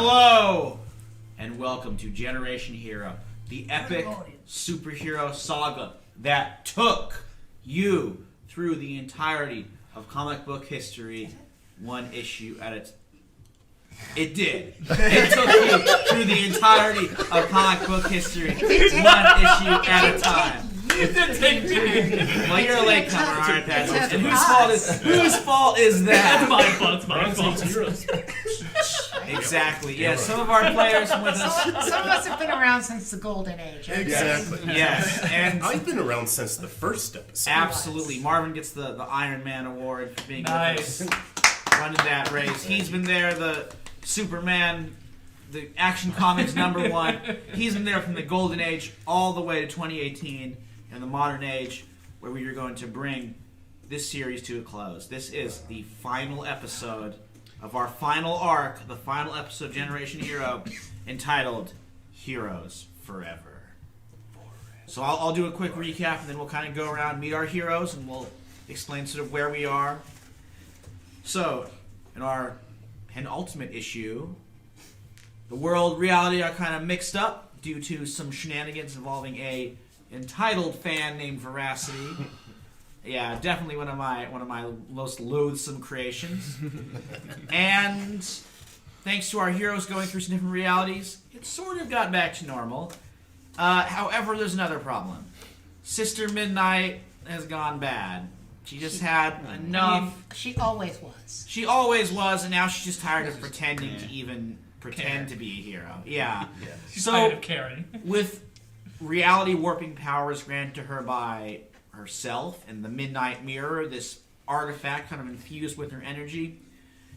Hello, and welcome to Generation Hero, the epic superhero saga that took you through the entirety of comic book history, one issue at a time. It did. It took you through the entirety of comic book history, one issue at a time. It did take me. Well, you're a late comer, aren't that? And whose fault is that? That's my fault. It's my fault. Exactly. Yeah, some of our players with us. Some of us have been around since the Golden Age. Okay? Exactly. Yes, and I've been around since the first episode. absolutely, Marvin gets the Iron Man award for being with us, running that race. He's been there, the Superman, the Action Comics #1. He's been there from the Golden Age all the way to 2018 and the modern age, where we are going to bring this series to a close. This is the final episode of our final arc, the final episode of Generation Hero, entitled Heroes Forever. So I'll do a quick recap, and then we'll kind of go around, meet our heroes, and we'll explain sort of where we are. So, in our penultimate issue, the world reality are kind of mixed up due to some shenanigans involving a entitled fan named Veracity. Yeah, definitely one of my most loathsome creations. And thanks to our heroes going through some different realities, it sort of got back to normal. However, there's another problem. Sister Midnight has gone bad. She just had enough. She always was. She always was, and now she's just tired of pretending to even pretend to be a hero. Yeah. She's So, tired of caring. with reality warping powers granted to her by herself and the Midnight Mirror, this artifact kind of infused with her energy,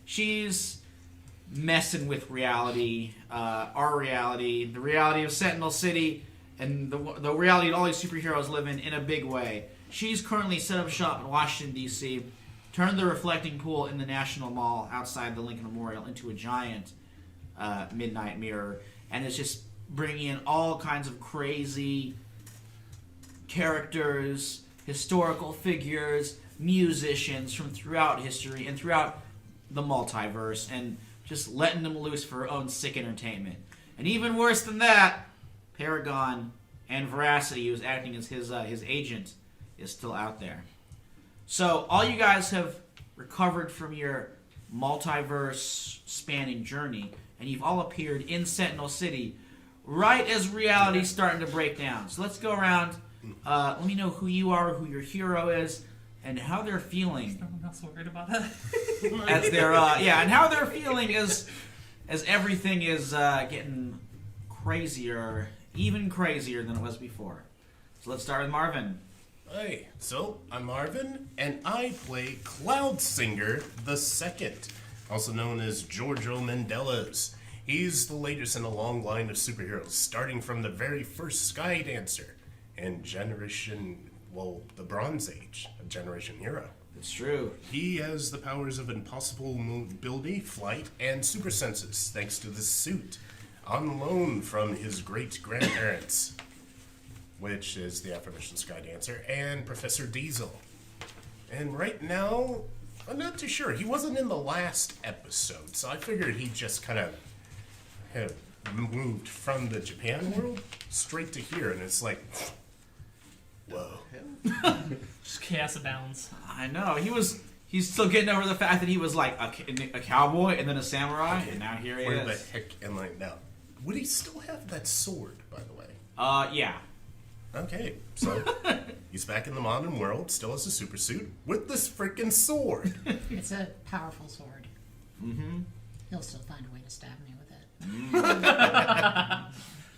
she's messing with reality, our reality, the reality of Sentinel City, and the reality that all these superheroes live in a big way. She's currently set up shop in Washington, D.C., turned the reflecting pool in the National Mall outside the Lincoln Memorial into a giant Midnight Mirror, and is just bringing in all kinds of crazy characters, historical figures, musicians from throughout history and throughout the multiverse, and just letting them loose for her own sick entertainment. And even worse than that, Paragon and Veracity, who's acting as his agent, is still out there. So all you guys have recovered from your multiverse spanning journey, and you've all appeared in Sentinel City right as reality's starting to break down. So let's go around. Let me know who you are, who your hero is, and how they're feeling. No one else worried about that. As they're and how they're feeling as everything is getting crazier, even crazier than it was before. So let's start with Marvin. Hey, so I'm Marvin, and I play Cloud Singer II, also known as Giorgio Mendelas. He's the latest in a long line of superheroes, starting from the very first Sky Dancer and the Bronze Age of Generation Hero. It's true. He has the powers of impossible mobility, flight, and super senses, thanks to the suit, on loan from his great-grandparents, which is the aforementioned Sky Dancer, and Professor Diesel. And right now, I'm not too sure. He wasn't in the last episode, so I figured he just kind of had moved from the Japan world straight to here, and it's like, whoa. Just chaos abounds. I know. He's still getting over the fact that he was like a cowboy and then a samurai, and now here he Where is. the heck am I now? Would he still have that sword, by the way? Yeah. Okay, so he's back in the modern world, still has a super suit, with this freaking sword. It's a powerful sword. Mm-hmm. He'll still find a way to stab me with it.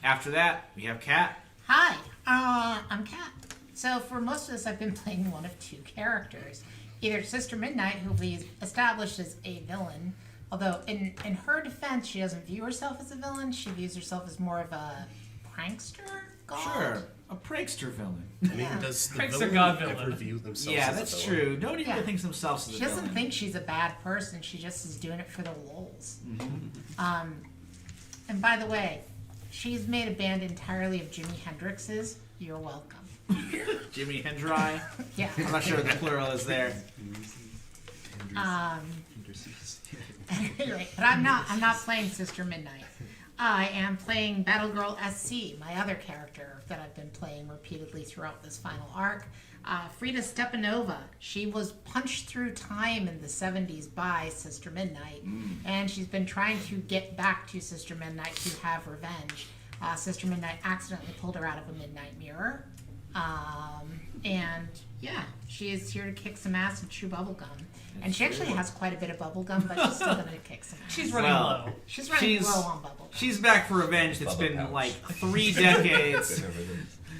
After that, we have Kat. Hi, I'm Kat. So for most of this, I've been playing one of two characters. Either Sister Midnight, who we've established as a villain, although in her defense, she doesn't view herself as a villain. She views herself as more of a prankster god. Sure. A prankster villain. I mean, does the Prankster villain god ever villain. view themselves Yeah, as that's a villain? true. Nobody really thinks themselves as a She doesn't villain. think she's a bad person. She just is doing it for the lulz. And by the way, she's made a band entirely of Jimi Hendrix's. You're welcome. Jimi Hendry. Yeah. I'm not sure what the plural is there. Anyway, but I'm not playing Sister Midnight. I am playing Battlegirl SC, my other character that I've been playing repeatedly throughout this final arc. Frida Stepanova. She was punched through time in the 70s by Sister Midnight, and she's been trying to get back to Sister Midnight to have revenge. Sister Midnight accidentally pulled her out of a midnight mirror. And yeah, she is here to kick some ass and chew bubblegum. And she actually has quite a bit of bubblegum, but she's still going to kick some ass. She's running low. She's running low on bubblegum. She's back for revenge. It's been like 3 decades.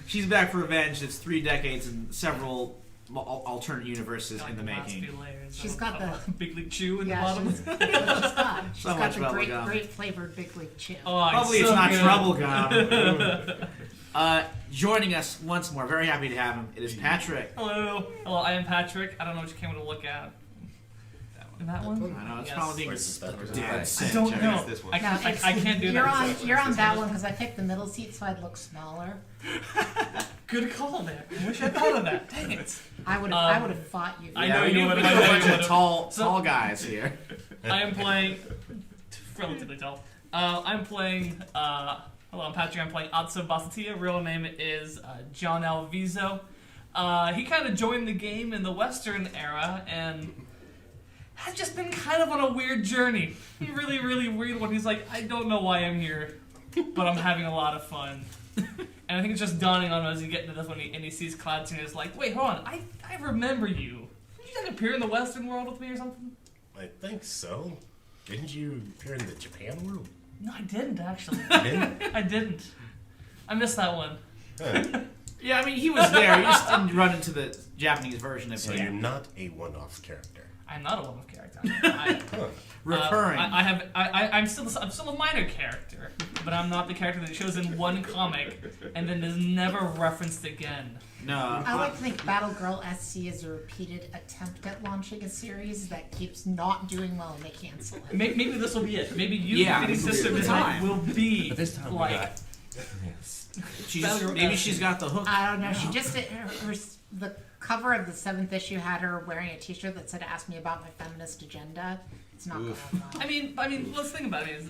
She's back for revenge. It's 3 decades and several alternate universes in the making. She's got the Big League Chew in the bottom. She's got the great flavored Big League Chew. Oh, probably so it's not good. Trouble Gum. Joining us once more, very happy to have him. It is Patrick. Hello, I am Patrick. I don't know which camera to look at. In that one? I know it's Yes. probably dead I center. don't know. This one. I can't do that. You're on that one because I picked the middle seat so I'd look smaller. Good call there. I wish I thought of that. Dang it. I would have fought you. I Yeah, know we you need would. a I know you bunch of would. tall guys here. I am playing relatively tall. I'm playing. Hello, I'm Patrick. I'm playing Atso Basatia. Real name is John Alviso. He kind of joined the game in the Western era and has just been kind of on a weird journey. Really, really weird one. He's like, I don't know why I'm here, but I'm having a lot of fun. And I think it's just dawning on him as he gets into this one, and he sees Cloud and he's like, wait, hold on, I remember you. Did you like appear in the Western world with me or something? I think so. Didn't you appear in the Japan world? No, I didn't actually. You didn't? I didn't. I missed that one. Huh. Yeah, I mean, he was there. He just didn't run into the Japanese version of So him. you're not a one-off character. I'm not a one-off character. Recurring. I'm still a minor character, but I'm not the character that shows in one comic and then is never referenced again. No. I like to think Battlegirl SC is a repeated attempt at launching a series that keeps not doing well and they cancel it. Maybe this will be it. Maybe you, Yeah, Big this will be Sister the Midnight, time. will be But this time like. we got. Yes. Maybe she's got the hook. I don't know. She just the cover of the 7th issue had her wearing a T-shirt that said "Ask me about my feminist agenda." It's not going well. I mean, let's think about it.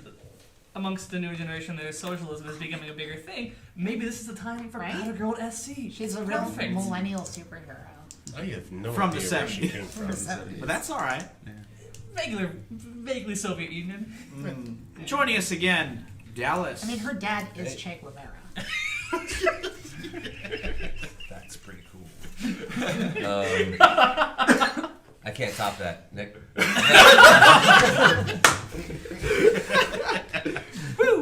Amongst the new generation, there's socialism is becoming a bigger thing. Maybe this is the time for Right? Battlegirl SC. She's a real Perfect. millennial superhero. I have no From the idea where she 70s. came From the from. 70s. But that's all right. Vaguely Soviet Union. Joining us again, Dallas. I mean, her dad is Che Guevara. That's pretty cool. I can't top that, Nick.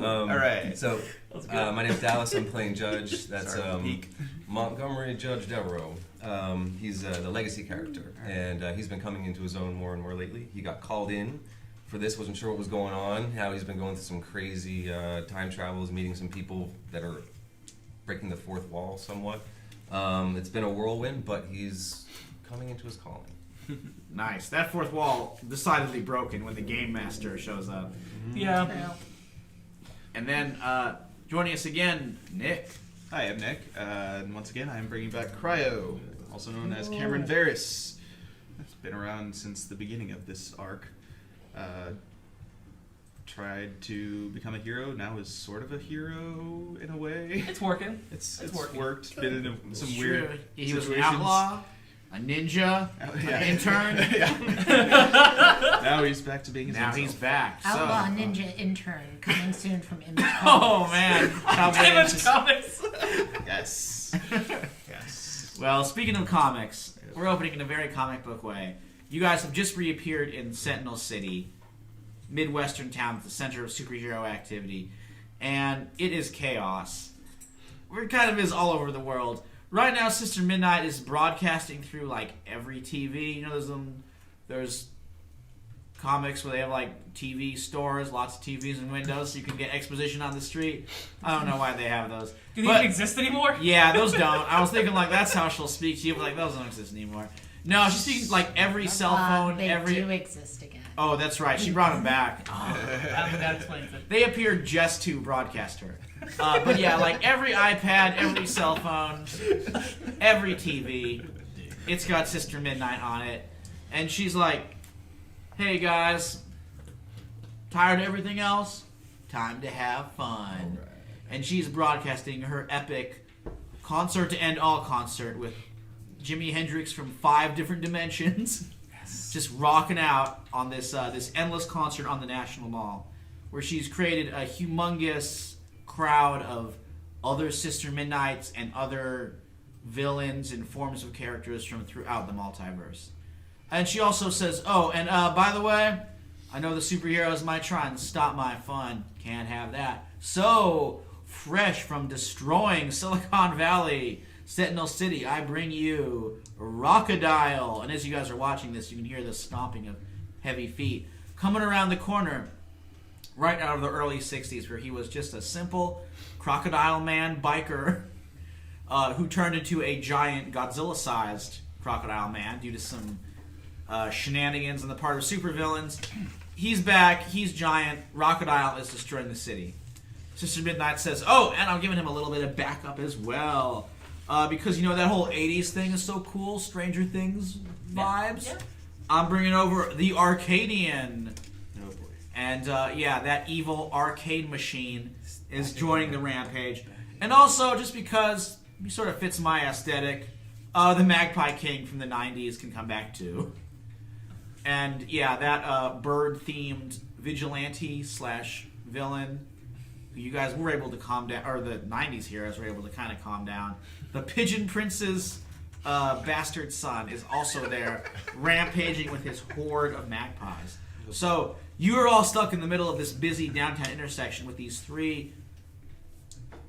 all right. So, my name's Dallas. I'm playing Judge. That's Montgomery Judge Devereaux. He's the legacy character, and he's been coming into his own more and more lately. He got called in for this, wasn't sure what was going on, how he's been going through some crazy time travels, meeting some people that are breaking the fourth wall somewhat. It's been a whirlwind, but he's coming into his calling. Nice. That fourth wall decidedly broken when the game master shows up. Yeah. Well, And then joining us again, Nick. Hi, I'm Nick, and once again I am bringing back Cryo, also known as Cameron Varys. It's been around since the beginning of this arc. Tried to become a hero, now is sort of a hero in a way. It's working. It's working. worked, been in some It's weird true. He was an situations. outlaw, a ninja, Yeah. an intern. Yeah. Now he's back to being his Now own he's self. back. Outlaw So. Ninja Intern coming soon from Image Oh man. Image Comics. Yes. Yes. Well, speaking of comics, we're opening in a very comic book way. You guys have just reappeared in Sentinel City, Midwestern town at the center of superhero activity, and it is chaos. It kind of is all over the world. Right now, Sister Midnight is broadcasting through like every TV. You know, there's comics where they have like TV stores, lots of TVs and windows, so you can get exposition on the street. I don't know why they have those. Do they But- even exist anymore? Yeah, those don't. I was thinking like that's how she'll speak to you, but like those don't exist anymore. No, she's speaking like every cell phone, They every. do exist again. Oh, that's right. She brought them back. That explains it. They appeared just to broadcast her. But yeah, like every iPad, every cell phone, every TV, it's got Sister Midnight on it, and she's like, "Hey guys, Tired of everything else? Time to have fun. Alright. And she's broadcasting her epic concert to end all concert with Jimi Hendrix from 5 different dimensions. Just rocking out on this this endless concert on the National Mall, where she's created a humongous crowd of other Sister Midnights and other villains and forms of characters from throughout the multiverse. And she also says, oh, and by the way, I know the superheroes might try and stop my fun. Can't have that. So, fresh from destroying Silicon Valley, Sentinel City, I bring you Rockadile. And as you guys are watching this, you can hear the stomping of heavy feet coming around the corner right out of the early 60s, where he was just a simple crocodile man biker who turned into a giant Godzilla-sized crocodile man due to some shenanigans on the part of supervillains. He's back. He's giant. Rockadile is destroying the city. Sister Midnight says, oh, and I'm giving him a little bit of backup as well. Because, you know, that whole 80s thing is so cool. Stranger Things vibes. Yeah. I'm bringing over the Arcadian. Oh, boy. And, that evil arcade machine is joining the rampage. And also, just because he sort of fits my aesthetic, the Magpie King from the 90s can come back too. And, yeah, that bird-themed vigilante/villain who you guys were able to calm down, or the 90s heroes were able to kind of calm down. The Pigeon Prince's bastard son is also there, rampaging with his horde of magpies. So, you are all stuck in the middle of this busy downtown intersection with these 3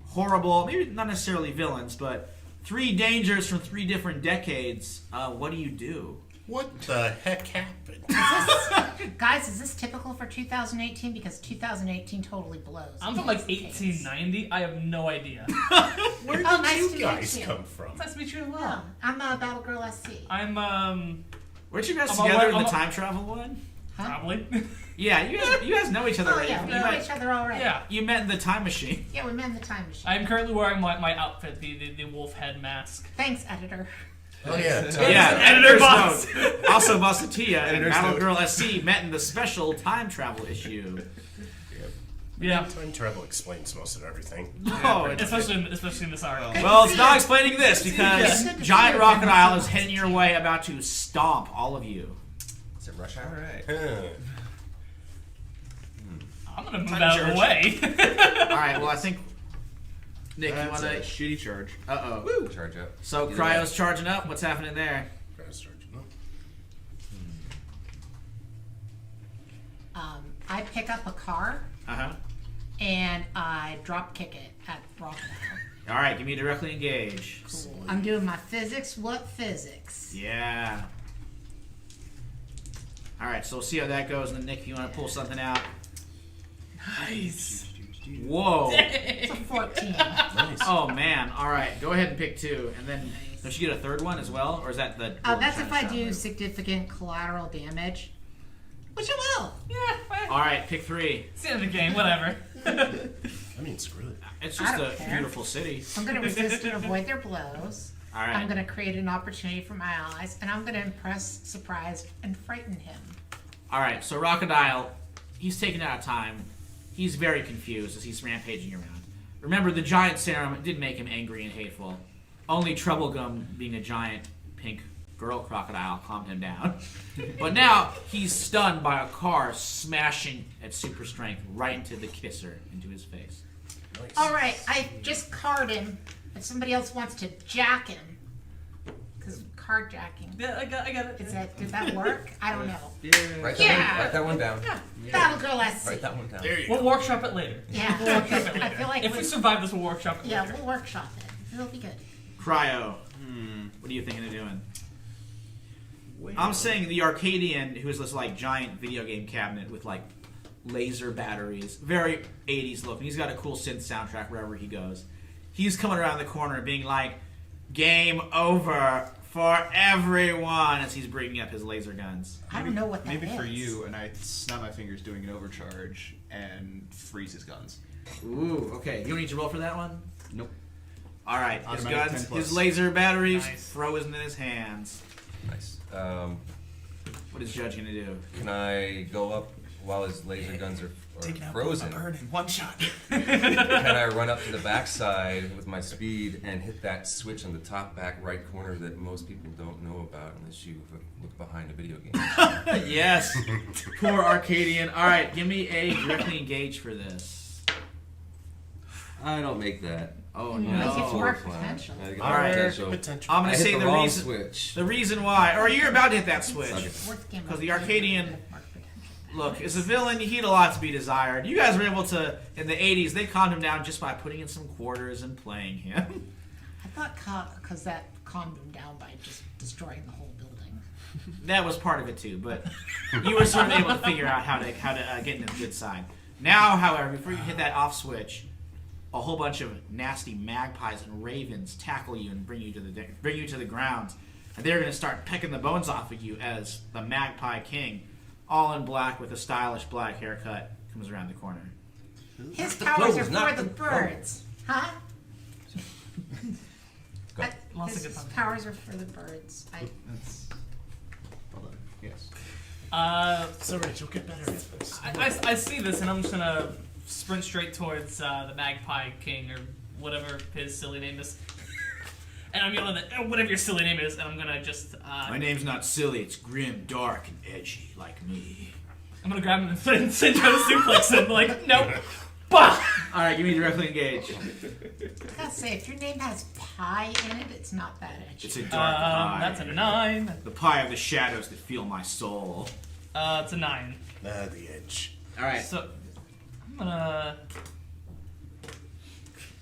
horrible, maybe not necessarily villains, but 3 dangers from 3 different decades. What do you do? What the heck happened? Guys, is this typical for 2018? Because 2018 totally blows. I'm from like 1890. I have no idea. Where did nice you to guys meet you. come from? Nice to meet you as Oh, well. I'm Battle Girl SC. I'm Weren't you guys I'm together in I'm the time travel one? Huh? probably. Yeah, you guys know each other Oh already. yeah, we You know met- each other already. Yeah. You met in the time machine. Yeah, we met in the time machine. I'm currently wearing my outfit, the wolf head mask. Thanks, editor. Oh yeah. Yeah, Editor boss. note. Also, Bossatia and Editor's Battle note. Girl SC met in the special time travel issue. Yeah. Time travel explains most of everything. Oh, Especially in this article. well, it's not explaining this because Yeah. Giant Rockadile is heading your way, about to stomp all of you. Is it rush hour? Alright. Huh. I'm gonna move Time out of the way. All right. Well, I think Nick, you That's want a to? shitty charge. Uh-oh. Charge up. So Either Cryo's way. charging up. What's happening there? I pick up a car Uh-huh. and I drop kick it at Rockadile. All right, give me directly engage. Cool. I'm doing my physics. What physics? Yeah. All right, so we'll see how that goes. And then Nick, if you want to pull something out. Nice. Whoa. It's a 14. Nice. Oh man. All right, go ahead and pick 2, and then don't you get a third one as well, or is that the? That's if I do significant collateral damage, which I will. Yeah. All right, pick 3. It's the end of the game. Whatever. I mean, screw it. It's I just don't a care. beautiful city. I'm going to resist and avoid their blows. All I'm right. going to create an opportunity for my allies, and I'm going to impress, surprise, and frighten him. All right. So Rockadile, he's taking out of time. He's very confused as he's rampaging around. Remember, the giant serum did make him angry and hateful. Only Troublegum, being a giant pink girl crocodile, calmed him down. But now he's stunned by a car smashing at super strength right into the kisser, into his face. Nice. All right, I just card him, but somebody else wants to jack him. Because carjacking. Yeah, I got it. Did that work? I don't know. Write that, Yeah. write that one down. Battle Girl SC. Write that one down. There you We'll go. workshop it later. Yeah, I feel like If we survive this, we'll workshop it yeah, later. we'll workshop it. It'll be good. Cryo, what are you thinking of doing? I'm saying the Arcadian, who is this like giant video game cabinet with like laser batteries, very 80s looking. He's got a cool synth soundtrack wherever he goes. He's coming around the corner being like, "Game over for everyone," as he's bringing up his laser guns. I don't know what that Maybe is. for you, and I snap my fingers doing an overcharge and freeze his guns. Ooh, okay. You don't need to roll for that one? Nope. All right, his Automatic guns, 10 plus. his laser batteries Nice. frozen in his hands. Nice. What is Judge gonna do? Can I go up while his laser guns are Taking out frozen, a bird in one shot. can I run up to the backside with my speed and hit that switch on the top back right corner that most people don't know about unless you look behind a video game? Yes. Poor Arcadian. All right, give me a directly engage for this. I don't make that. Oh Let's no. get to work potential. I get All right. Potential. I'm I gonna hit say the the wrong reason. switch. The reason why, or you're about to hit that switch. Okay. Worth game 'Cause the of Arcadian- mark potential. Look, as a villain, he had a lot to be desired. You guys were able to, in the 80s, they calmed him down just by putting in some quarters and playing him. I thought because that calmed him down by just destroying the whole building. That was part of it too, but you were sort of able to figure out how to get into the good side. Now, however, before you hit that off switch, a whole bunch of nasty magpies and ravens tackle you and bring you to the ground, and they're going to start pecking the bones off of you as the Magpie King, all in black with a stylish black haircut, comes around the corner. His powers are not for the the- birds. Huh? Go. Lots of His good fun. powers are for the birds. That's. Hold on. Yes. So, Rich, you'll get better at this. I see this, and I'm just gonna sprint straight towards the Magpie King or whatever his silly name is. And I'm yelling at whatever your silly name is, and I'm gonna just My name's not silly, it's grim, dark, and edgy, like me. I'm gonna grab him and try to suplex him. Like, nope. Bah! Alright, give me directly engage. I gotta say, if your name has pie in it, it's not that edgy. It's a dark pie. That's a 9. The pie of the shadows that feel my soul. It's a 9. The edge. Alright. So I'm gonna.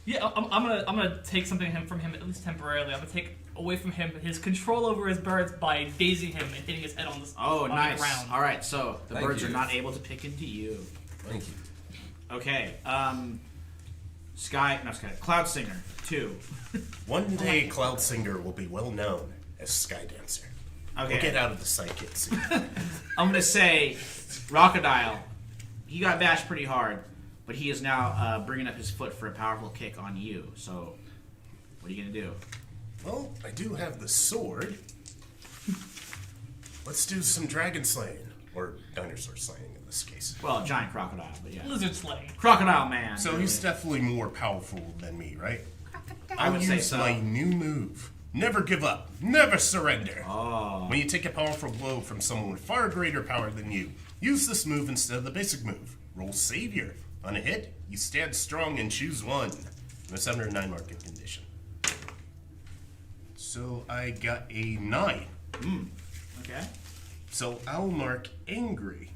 Yeah, I'm gonna take something from him at least temporarily. I'm gonna take away from him his control over his birds by dazing him and hitting his head on the Oh, on nice. the ground. Alright, so the Thank birds you. are not able to pick into you. Thank you. Okay, Cloud Singer, 2. One day, Cloud Singer will be well known as Sky Dancer. Okay. We'll get out of the psychic scene. I'm gonna say Rockadile. He got bashed pretty hard, but he is now bringing up his foot for a powerful kick on you. So, what are you gonna do? Well, I do have the sword. Let's do some dragon slaying. Or dinosaur slaying in this case. Well, giant crocodile, but yeah. Lizard slaying. Crocodile man. So he's definitely more powerful than me, right? I would say use so. my new move. Never give up. Never surrender. Oh. When you take a powerful blow from someone with far greater power than you, use this move instead of the basic move. Roll Savior. On a hit, you stand strong and choose one. No 7 or 9 market condition. So I got a 9. Okay. So I'll mark angry.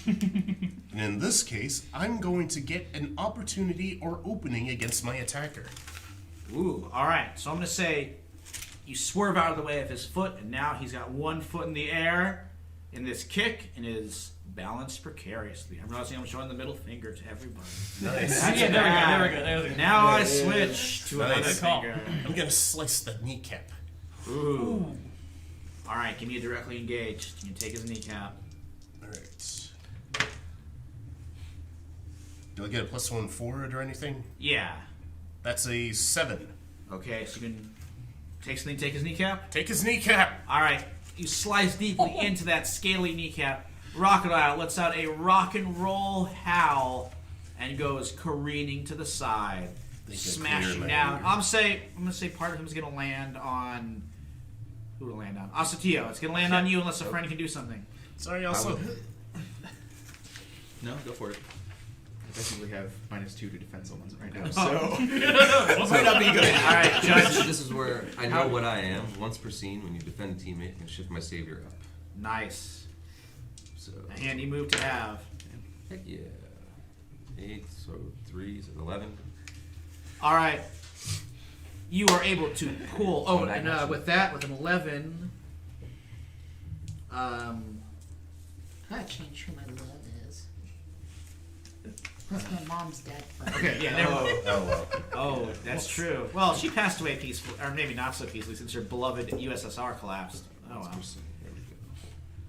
And in this case, I'm going to get an opportunity or opening against my attacker. Ooh, alright. So I'm going to say you swerve out of the way of his foot, and now he's got one foot in the air in this kick and is balanced precariously. I'm realizing I'm showing the middle finger to everybody. Nice. That's Yeah, bad. there we go. Now I switch to another Nice. finger. I'm going to slice the kneecap. Ooh. Alright, give me a directly engaged. You can take his kneecap. Alright. Do I get a +1 forward or anything? Yeah. That's a 7. Okay, so you can take his kneecap. Take his kneecap! Alright, you slice deeply into that scaly kneecap. Crocodile lets out a rock and roll howl and goes careening to the side, smashing down. I'm gonna say part of him is gonna land on who to land on? Asatio. It's gonna land on you unless a friend can do something. Sorry, also. No, go for it. I technically have -2 to defense on right now, Oh. so might not be good. Alright, Judge. This is where I know what I am. Once per scene, when you defend a teammate, you can shift my savior up. Nice. So, A handy move to have. heck yeah. 8, so 3, so 11. Alright. You are able to pull. Oh, and with an 11. I gotta change who my love is. Plus my mom's dead. Okay, yeah, never mind. Oh, well. Oh, that's true. Well, she passed away peacefully, or maybe not so peacefully, since her beloved USSR collapsed. Oh well. There we go.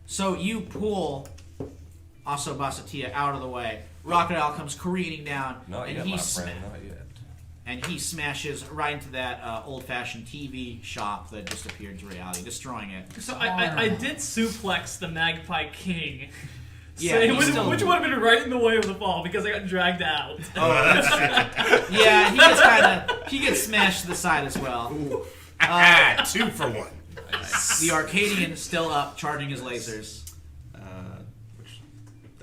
So you pull Aso Basatia out of the way. Crocodile comes careening down, Not and yet, he my friend, not yet. and he smashes right into that old-fashioned TV shop that disappeared to reality, destroying it. So I did suplex the Magpie King Yeah, So, he's which still- would have been right in the way of the fall because I got dragged out. Oh, that's true. Yeah, he gets smashed to the side as well. 2 for 1. The Arcadian is still up, charging his lasers. Which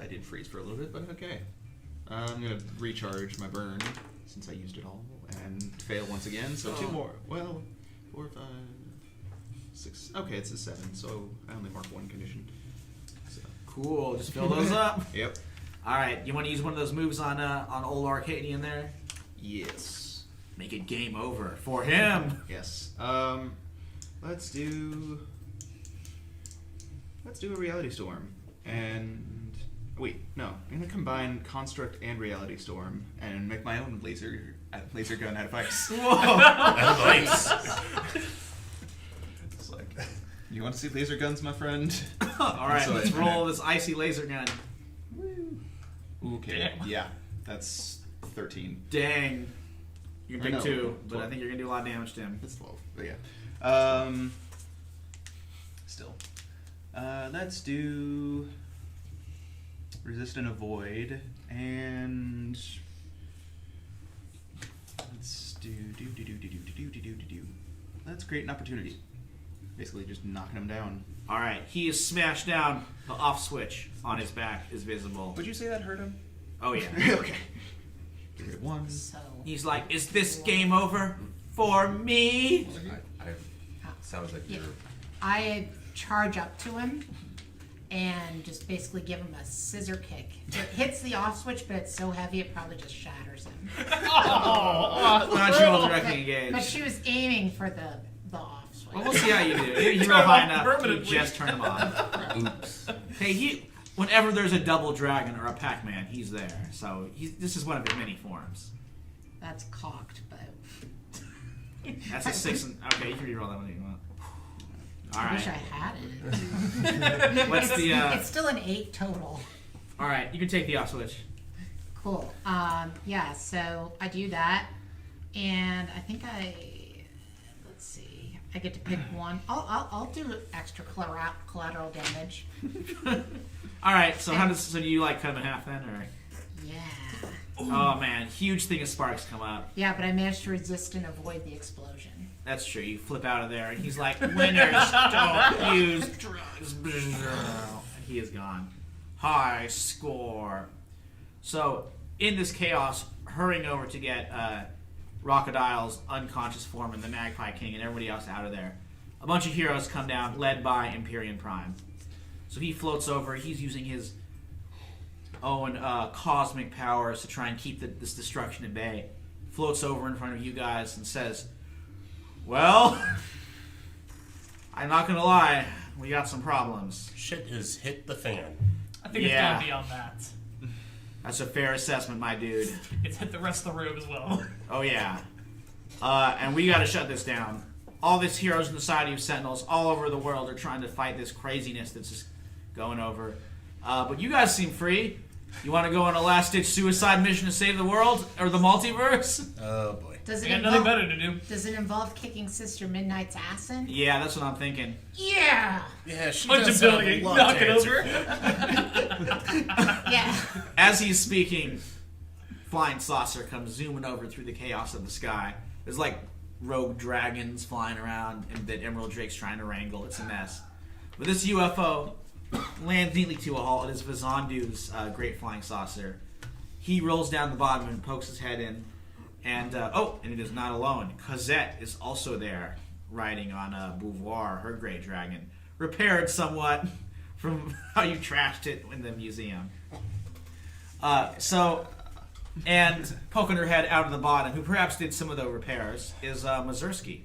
I did freeze for a little bit, but okay. I'm gonna recharge my burn since I used it all and fail once again. So 2 more. Well, 4, 5, 6. Okay, it's a 7. So I only mark 1 condition. So Cool, just fill those up. yep. All right, you want to use one of those moves on old Arcadian there? Yes. Make it game over for him. Yes. Let's do a reality storm. And wait, no. I'm gonna combine construct and reality storm and make my own laser gun out of ice. Nice. It's like, you want to see laser guns, my friend? All right, So let's I- roll this icy laser gun. Okay. Damn. Yeah, that's 13. Dang. You can I pick know, 2, but 12. I think you're gonna do a lot of damage to him. That's 12. But yeah. Still. Let's do resist and avoid, and let's do. Let's create an opportunity. Basically, just knocking him down. All right, he is smashed down. The off switch on his back is visible. Would you say that hurt him? Oh yeah. Okay. Give it 1. So, He's like, "Is this game over for me?" Sounds like yeah. you're. I charge up to him and just basically give him a scissor kick. It hits the off switch, but it's so heavy it probably just shatters him. Why don't you roll directly But engage? she was aiming for the off switch. Well, we'll see how you do. You Turn roll high him off enough, you permanently. just turn him off. Oops. Hey, whenever there's a double dragon or a Pac-Man, he's there. So this is one of his many forms. That's cocked, but That's a 6. Okay, you can reroll that one if you want. All I wish I right. had it. What's the? It's still an 8 total. All right, you can take the off switch. Cool. Yeah, so I do that, and I think let's see, I get to pick one. I'll do extra collateral damage. All right, so do you like cut him in half then, or? Yeah. Oh man, huge thing of sparks come up. Yeah, but I managed to resist and avoid the explosion. That's true. You flip out of there, and he's like, "Winners don't use drugs." And he is gone. High score. So in this chaos, hurrying over to get Rockadile's unconscious form and the Magpie King and everybody else out of there, a bunch of heroes come down, led by Empyrean Prime. So he floats over. He's using his own cosmic powers to try and keep this destruction at bay. Floats over in front of you guys and says, "Well, I'm not gonna lie, we got some problems." Shit has hit the fan. I think Yeah. it's gonna be on that. That's a fair assessment, my dude. It's hit the rest of the room as well. Oh yeah. And we gotta shut this down. All these heroes in the Society of Sentinels all over the world are trying to fight this craziness that's just going over. But you guys seem free. You want to go on a last-ditch suicide mission to save the world? Or the multiverse? Oh boy. Does I it got nothing involve? better to do. Does it involve kicking Sister Midnight's ass in? Yeah, that's what I'm thinking. Yeah. Yeah, she Punch does him, have Billy. a lot Knock to it answer over. for. Yeah. As he's speaking, flying saucer comes zooming over through the chaos of the sky. There's like rogue dragons flying around and that Emerald Drake's trying to wrangle. It's a mess. But this UFO lands neatly to a halt. It is Vizandu's great flying saucer. He rolls down the bottom and pokes his head in. And and it is not alone. Cosette is also there, riding on Beauvoir, her great dragon, repaired somewhat from how you trashed it in the museum. And poking her head out of the bottom, who perhaps did some of the repairs, is Mazursky.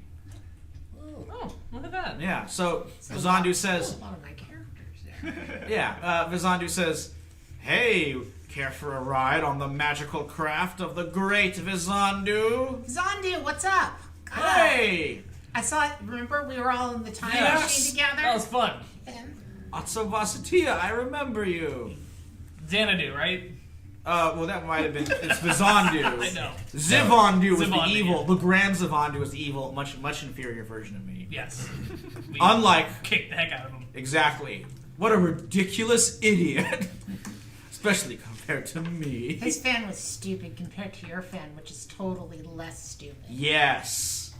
Oh, look at that. Yeah, so Vizandu says, A lot of my characters there. yeah, Vizandu says, "Hey, care for a ride on the magical craft of the great Vizandu?" Zandu, what's up? Hey! I saw it. Remember, we were all in the time Yes. machine together. That was fun. And Atsovasatia, I remember you. Xanadu, right? Well, that might have been. It's Vizandu. I know. Zivandu was the Zivandu, evil. yeah. The Grand Zivandu was the evil, much inferior version of me. Yes. We Unlike, kicked the heck out of him. exactly. What a ridiculous idiot. Especially compared to me. His fan was stupid compared to your fan, which is totally less stupid. Yes.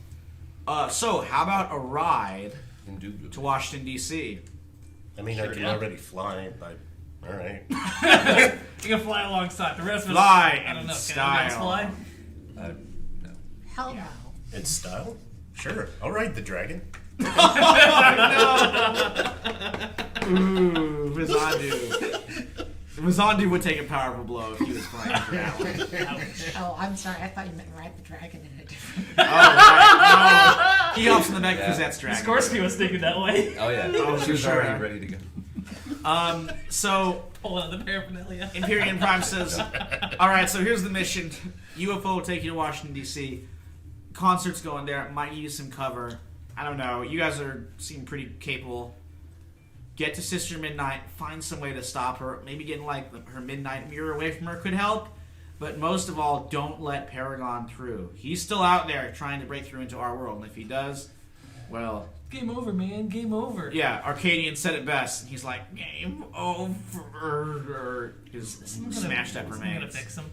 So, how about a ride Indubitably. to Washington, D.C.? I mean, I can already fly, but all right. You can fly alongside the rest of us. Fly I don't in know. style. Can you guys fly? No. Hell no. In style? Sure. I'll ride the dragon. Ooh, Mizandu. Mizandu would take a powerful blow if he was flying for that one. Oh, I'm sorry. I thought you meant ride the dragon in a different. Oh, right. No. He hops in the back of Cosette's dragon. Skorsky was thinking that way. Oh yeah. Oh, she for was sure. already ready to go. So, Pull out the paraphernalia. Imperium Prime says, alright, so here's the mission. UFO will take you to Washington, D.C. Concert's going there. Might use some cover. I don't know. You guys seem pretty capable. Get to Sister Midnight. Find some way to stop her. Maybe getting, her midnight mirror away from her could help. But most of all, don't let Paragon through. He's still out there trying to break through into our world. And if he does, well... Game over, man. Game over. Yeah, Arcadian said it best. And he's like, game over. His smashed up I'm gonna remains. fix him.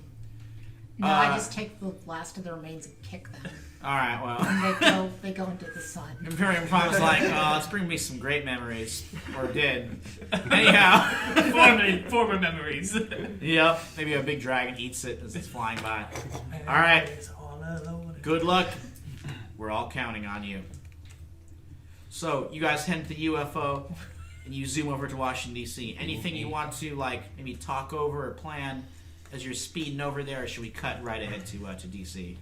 No, I just take the last of the remains and kick them. Alright, well. And they go into the sun. Imperium Prime's like, let's bring me some great memories. Or did. Anyhow. Former memories. Yep. Maybe a big dragon eats it as it's flying by. Alright. Good luck. We're all counting on you. So, you guys head to the UFO, and you zoom over to Washington, D.C. Anything you want to, maybe talk over or plan as you're speeding over there, or should we cut right ahead to D.C.?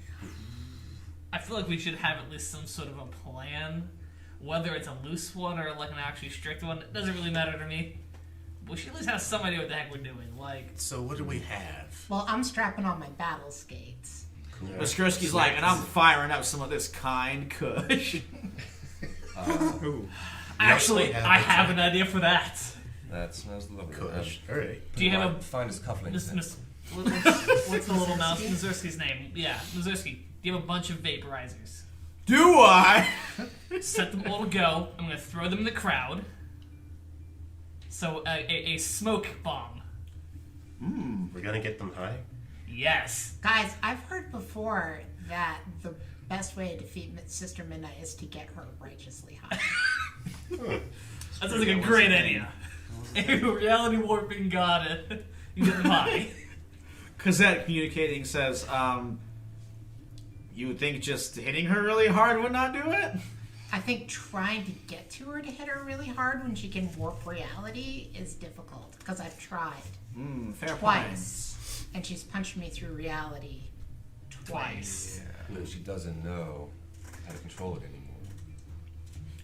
I feel like we should have at least some sort of a plan. Whether it's a loose one or an actually strict one, it doesn't really matter to me. We should at least have some idea what the heck we're doing. So what do we have? Well, I'm strapping on my battle skates. Cool. Ostrowski's like, and I'm firing up some of this kind kush. Actually, I have an idea for that. That smells lovely. Kush. All right. Do you have a... Find his cufflinks. What's the little mouse? Mazurski's name. Yeah, Mazurski. Do you have a bunch of vaporizers? Do I? Set them all to go. I'm going to throw them in the crowd. So, a smoke bomb. We're gonna get them high. Yes. Guys, I've heard before that the best way to defeat Sister Midnight is to get her righteously high. That sounds like a great idea. A reality warping god. You get them high. Cosette communicating says, you would think just hitting her really hard would not do it? I think trying to get to her to hit her really hard when she can warp reality is difficult, because I've tried Fair twice, and she's punched me through reality twice. Yeah. She doesn't know how to control it anymore.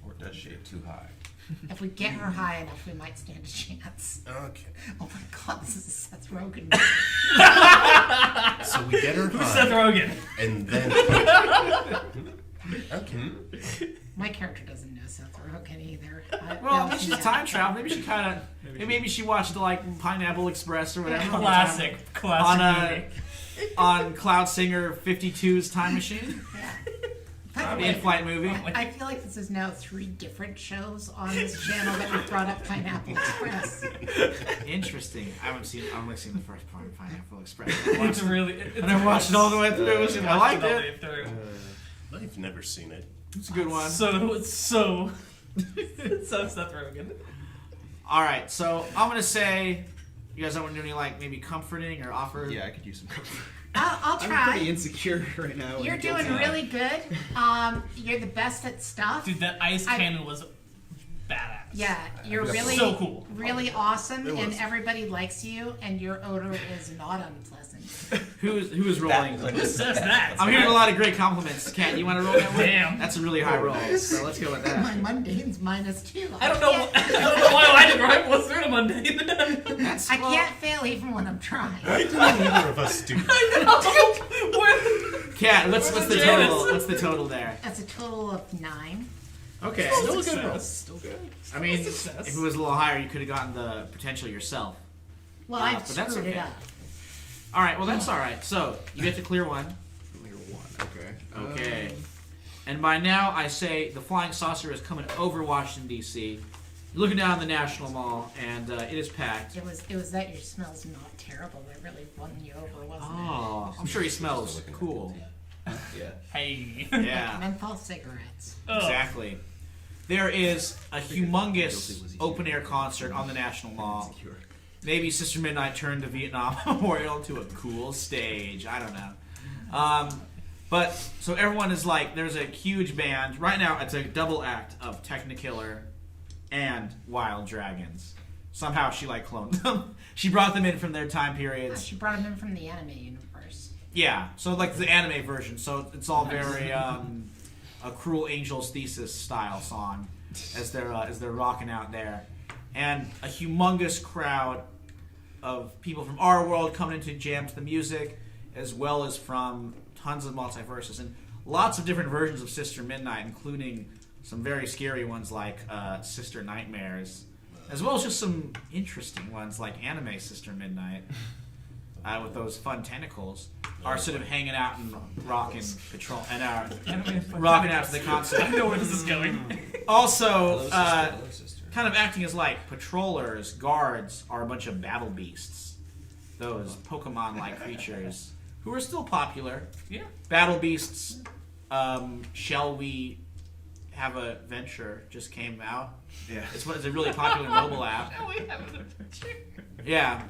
Or does she? Too high. If we get her high enough, we might stand a chance. Okay. Oh my god, this is a Seth Rogen. So we get her Who's Seth high, Rogen? and then. Okay. My character doesn't know Seth Rogen either. Well, maybe she's time travel. Maybe she kind of... Maybe she watched, Pineapple Express or whatever. Classic movie. On Cloud Singer 52's Time Machine. Yeah. The in-flight movie. I feel like this is now 3 different shows on this channel that have brought up Pineapple Express. Interesting. I've only seen the first part of Pineapple Express. It's really... And I watched it all the way through. I liked it. I've never seen it. It's a good one. So Seth Rogen. Alright, so I'm going to say... You guys don't want to do any, maybe comforting or offer... Yeah, I could use some comfort. I'll I'm try. pretty insecure right now. You're and doing guilty. really good. You're the best at stuff. Dude, that ice cannon was badass. Yeah, you're really So cool. really awesome, It and was. everybody likes you, and your odor is not unpleasant. Who is rolling? Who says that? I'm hearing a lot of great compliments. Kat, you want to roll that one? Damn. That's a really high roll, so let's go with My that. mundane's -2. I don't know why I didn't write what's through the mundane. That's, I can't fail even when I'm trying. Why didn't either of us do? Kat, what's the total? What's the total there? That's a total of 9. Okay. Still a good roll. Still good. I mean, Success. if it was a little higher, you could have gotten the potential yourself. Well, I but that's screwed it okay. up. All right, well that's all right. So you get to clear one. Clear one. Okay. Okay. And by now, I say the flying saucer is coming over Washington D.C. looking down the National Mall, and it is packed. It was that your smell's not terrible that really won you over, wasn't Oh, I'm sure he smells cool. Yeah. Hey. it? Yeah, Menthol cigarettes. exactly. There is a humongous open-air concert on the National Mall. Maybe Sister Midnight turned the Vietnam Memorial to a cool stage. I don't know. But, so everyone is like, there's a huge band. Right now, it's a double act of Technikiller and Wild Dragons. Somehow she, like, cloned them. She brought them in from their time periods. She brought him in from the anime universe. Yeah, so, like, the anime version. So it's all very, a Cruel Angel's Thesis style song as they're rocking out there. And a humongous crowd of people from our world coming in to jam to the music, as well as from tons of multiverses and lots of different versions of Sister Midnight, including some very scary ones like Sister Nightmares, as well as just some interesting ones like Anime Sister Midnight, with those fun tentacles, are sort of hanging out and rocking patrol and rocking out to the concert. I know where this is going. Also, Hello, sister. kind of acting as like patrollers, guards, are a bunch of battle beasts. Those Pokemon-like creatures who are still popular. Yeah. Battle beasts. Shall we have a venture? Just came out. Yeah. It's a really popular mobile app. Now we have an adventure. Yeah.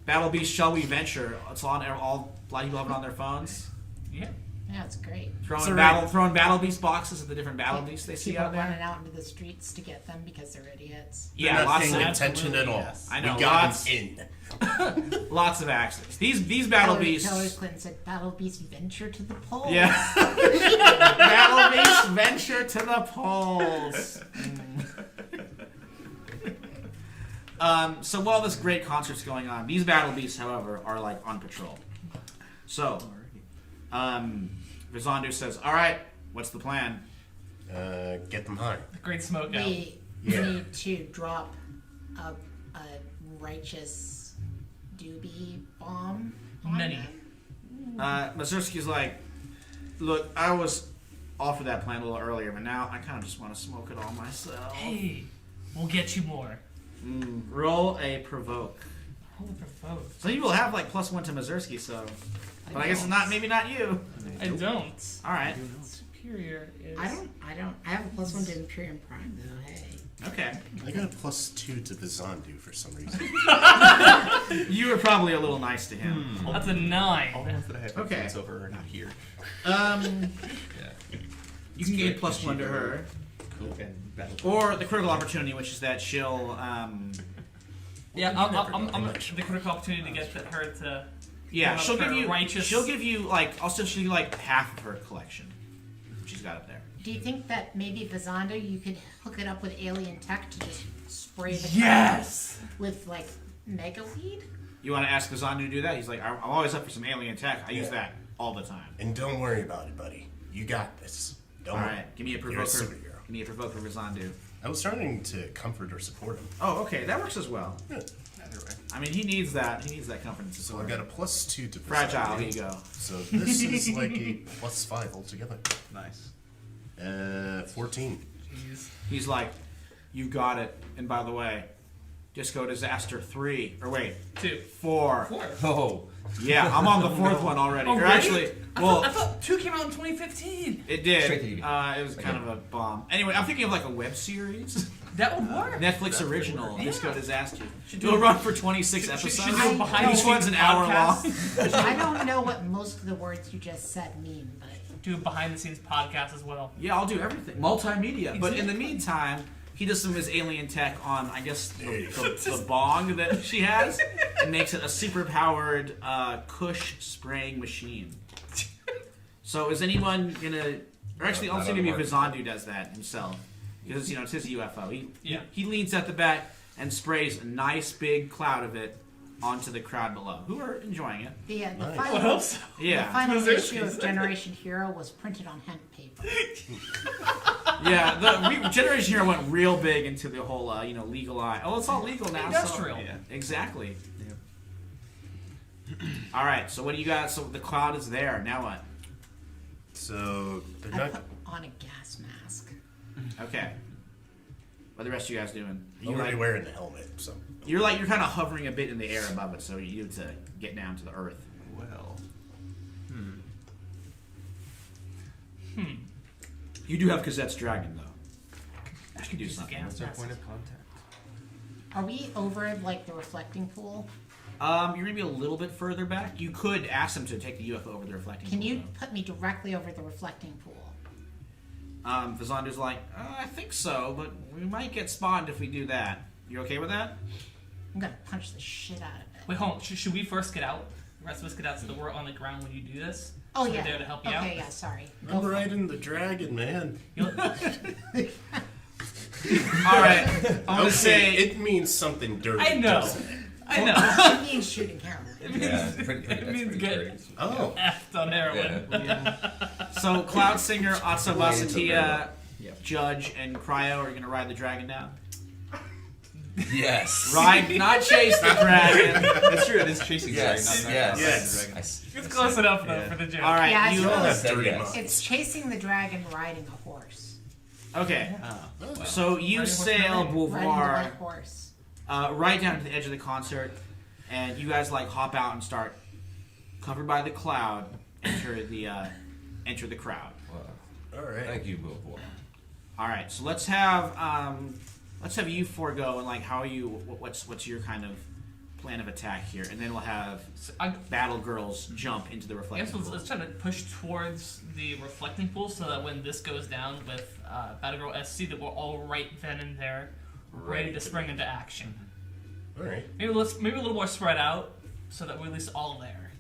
Battle beasts. Shall we venture? It's on all. A lot of people have it on their phones. Yeah. Yeah, it's great. Throwing battle beast boxes at the different battle beasts they see People out there. running out into the streets to get them because they're idiots. Yeah, They're not lots paying of attention at all. Yes. I know, We got lots- him in. lots of accidents. These battle Hillary beasts. Clinton said, "Battle beasts venture to the polls." Yeah. Battle beasts venture to the polls. So while this great concert's going on, these battle beasts, however, are like on patrol. So, Vizandu says, "All right, what's the plan?" Get them high. The great smoke out. We need to drop a righteous doobie bomb on Many. them. Mazurski's like, "Look, I was offered that plan a little earlier, but now I kind of just want to smoke it all myself." Hey, we'll get you more. Roll a provoke. Holy provoke. Some people have like +1 to Mazurski, so. But I guess it's not. Maybe not you. I don't. All right. Superior is. I have a +1 to Imperium Prime though. Hey. Okay. I got a +2 to Vizandu for some reason. You were probably a little nice to him. That's a All the 9. ones that I have Okay. influence over are not here. You can gain +1 to her, Cool. And battle. or the critical opportunity, which is that she'll. Yeah, I'm the critical opportunity to get her to. Yeah, Well, she'll give her you. righteous- She'll give you like. Also, she'll give you like half of her collection. She's got up there. Do you think that maybe Vizando, you could hook it up with alien tech to just spray the Yes! with like mega weed? You want to ask Kazan to do that? He's like, I'm always up for some alien tech. I use that all the time. And don't worry about it, buddy. You got this. Don't All worry. right, give me a You're a provoker. superhero. Give me a provoker, Rizandu. I was starting to comfort or support him. Oh, okay, that works as well. Yeah. Either way. I mean, he needs that. He needs that comfort and So support. I got a +2 to Fragile. Vizandu. Here you go. So this is like a +5 altogether. Nice. 14. Jeez. He's like, you got it. And by the way, Disco Disaster 3. Or wait, 2. 4. 4. Oh, Yeah, I'm on the 4th one already. Oh, Or really? actually, well, I thought 2 came out in 2015. it did. Straight to TV. It was kind of a bomb. Anyway, I'm thinking of like a web series. That would work. Netflix original, Yeah. Disco Disaster. Should Do a run for 26 episodes. Should do a behind the Each one's scenes an hour podcast. long. I don't know what most of the words you just said mean, but Do a behind the scenes podcast as well. Yeah, I'll do everything. Multimedia. But in the meantime, he does some of his alien tech on, I guess, the bong that she has, and makes it a super powered Kush spraying machine. So is anyone gonna? Or actually, I'll Not say on the maybe market. Vizandu does that himself because it's his UFO. Yeah. He leans at the back and sprays a nice big cloud of it onto the crowd below, who are enjoying it. the Nice. I final, hope so. the Yeah. final Was there issue of season? Generation Hero was printed on hemp paper. Yeah, Generation Hero went real big into the whole, legal eye. Oh, it's all legal now. Industrial. So, Yeah. exactly. Yeah. All right. So what do you got? So the cloud is there. Now what? So they're I not. put on a gas mask. Okay. What are the rest of you guys doing? You're already wearing the helmet, so. You're kind of hovering a bit in the air above it, so you need to get down to the earth. Well. You do have Cazette's dragon, though. I can do Use the something. gas What's our mask. point of contact? Are we over like the reflecting pool? You're gonna be a little bit further back. You could ask them to take the UFO over the reflecting Can pool, you though. put me directly over the reflecting pool? Vazandu's like, I think so, but we might get spawned if we do that. You okay with that? I'm gonna punch the shit out of it. Wait, hold on. Should we first get out? The rest of us get out so that we're on the ground when you do this? Oh So yeah. we're there to help you okay, out? yeah. Sorry. Go I'm for it. riding the dragon, man. You'll- All right. I'm gonna say it means something dirty. I know. doesn't it? I know. It means shooting heroin. Yeah, pretty, It means get Oh. effed on heroin. so. Cloud Singer, Atsa Way into Vasatia, Yeah. Judge, and Cryo are gonna ride the dragon down. Yes. Ride, not chase the dragon. That's true. It is chasing Yes. dragon, not Yes. Yes. dragon. It's close enough though Yeah. for the joke. All right. Yeah, you I That's Said dirty yes. monster. It's chasing the dragon riding a horse. okay? Ah. So you Riding sail horse Riding the Beauvoir white horse. right down to the edge of the concert, and you guys hop out and start, covered by the cloud, enter the crowd. Wow. All right. Thank you, Beauvoir. All right, so let's have you four go and how are you? What's your kind of plan of attack here? And then we'll have I battle girls jump into the guess reflecting pool. let's try to push towards the reflecting pool so that when this goes down with Battlegirl SC that we're all right then and there, ready to spring into action. All right. Maybe a little more spread out so that we're at least all there.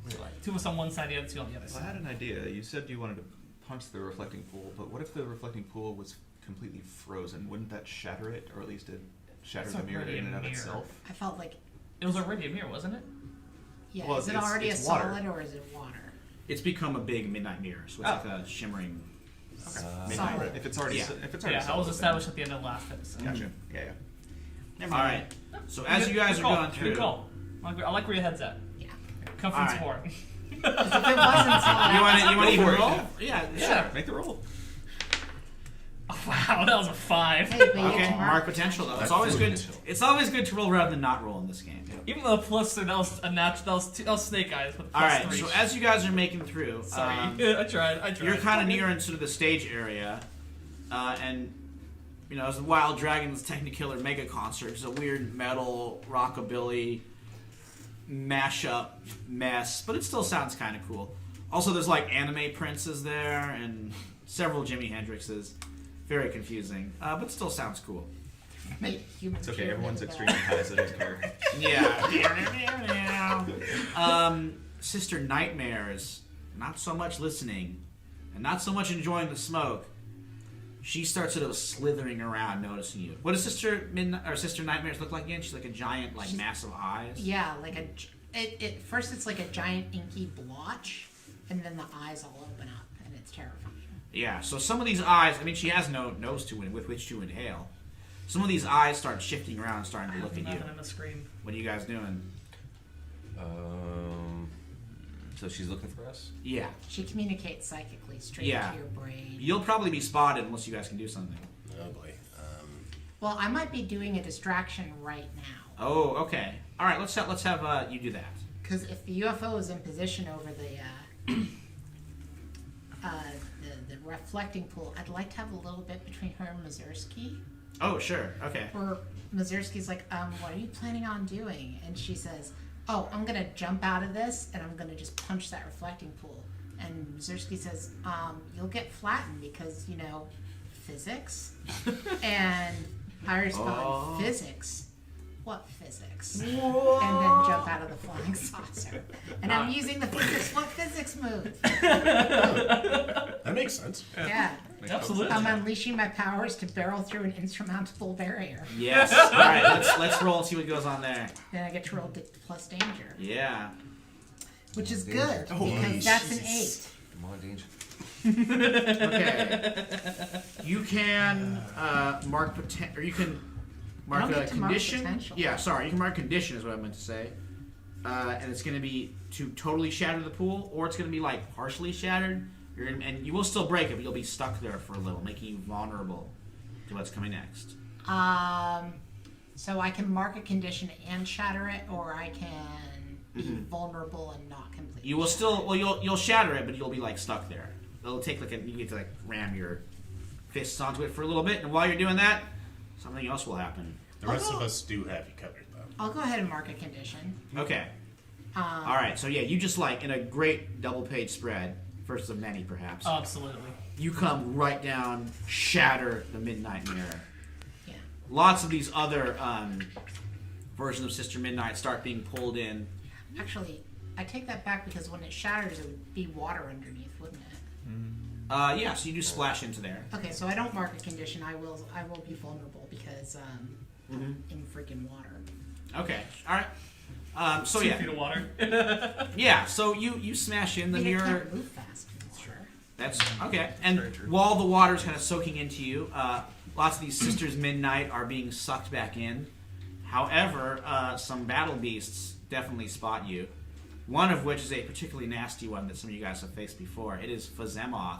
So like 2 of us on one side, the other 2 on the other Well, I had side. an idea. You said you wanted to punch the reflecting pool, but what if the reflecting pool was completely frozen? Wouldn't that shatter it, or at least it shatter It's the mirror already in a and of mirror. itself? I felt like, It was already a mirror, wasn't it? yeah. Well, is it it's- already it's a water. solid or is it water? It's become a big midnight mirror, so it's Oh. like a shimmering. Maybe Solid. if it's already Yeah. if it's already Yeah, I was solid, established at the end of the last episode. then- Gotcha. Yeah, yeah. Never All mind. right. So as you guys are Good call. going through, Good call. I like where your head's at. Yeah. Come from All right. support. 'Cause if it wasn't solid, you want to Go even for it. roll? Yeah, Yeah. Make the roll. Oh, wow, that was a 5. hey, but you Okay, get to mark potential though. It's That's always good. potential. It's always good to roll rather than not roll in this game. Even though the plus 3, that was a natural. That was Snake Eyes with All plus right. 3. So as you guys are making through, Sorry, I tried. you're kind of near into the stage area, and it's the Wild Dragons Technicolor Mega Concert. It's a weird metal rockabilly mashup mess, but it still sounds kind of cool. Also, there's anime princes there and several Jimi Hendrixes. Very confusing, but still sounds cool. make human It's okay. fear Everyone's really extremely high, so I don't care. Yeah. Sister Nightmares, not so much listening, and not so much enjoying the smoke. She starts sort of slithering around, noticing you. What does Sister Nightmares look like again? She's like a giant, massive eyes. Yeah, first it's like a giant inky blotch, and then the eyes all open up, and it's terrifying. Yeah. So some of these eyes, she has no nose with which to inhale. Some of these eyes start shifting around and starting to look at you. Nothing in the screen. What are you guys doing? So she's looking for us? Yeah. She communicates psychically straight Yeah. to your brain. You'll probably be spotted unless you guys can do something. Oh boy. Well, I might be doing a distraction right now. Oh, okay. All right. Let's have you do that. Because if the UFO is in position over the reflecting pool, I'd like to have a little bit between her and Mazursky. Oh, sure. Okay. Where Mazursky's like, what are you planning on doing? And she says, oh, I'm going to jump out of this and I'm going to just punch that reflecting pool. And Mazursky says, you'll get flattened because, physics. And I respond, physics? What physics? And then jump out of the flying saucer. And I'm using the physics. What physics move? That makes sense. Yeah. Absolutely. I'm unleashing my powers to barrel through an insurmountable barrier. Yes. All right. Let's roll and see what goes on there. Then I get to roll plus danger, Yeah. which is Danger. good because that's an 8. Come on, Danger. Okay. You can mark or you can mark I don't a get to mark condition. potential. Yeah, sorry. You can mark condition is what I meant to say. And it's going to be to totally shatter the pool, or it's going to be partially shattered. And you will still break it, but you'll be stuck there for a little, making you vulnerable to what's coming next. So I can mark a condition and shatter it, or I can be vulnerable and not completely. You will still, well, you'll shatter it, but you'll be like stuck there. It'll take like you get to like ram your fists onto it for a little bit, and while you're doing that, something else will happen. The rest of us do have you covered, though. I'll go ahead and mark a condition. Okay. All right. So yeah, you just like in a great double-page spread, first of many perhaps. Absolutely. You come right down, shatter the Midnight Mirror. Yeah. Lots of these other versions of Sister Midnight start being pulled in. Actually, I take that back because when it shatters, it would be water underneath, wouldn't it? Yeah, so you do splash into there. Okay, so I don't mark a condition. I will be vulnerable because I'm in freaking water. Okay. All right. So 2 yeah. feet of water. Yeah. So you smash in the I mean, mirror. I can't move fast. Sure. That's okay. And Very true. while the water's kind of soaking into you, lots of these Sisters Midnight are being sucked back in. However, some battle beasts definitely spot you. One of which is a particularly nasty one that some of you guys have faced before. It is Fazemoth,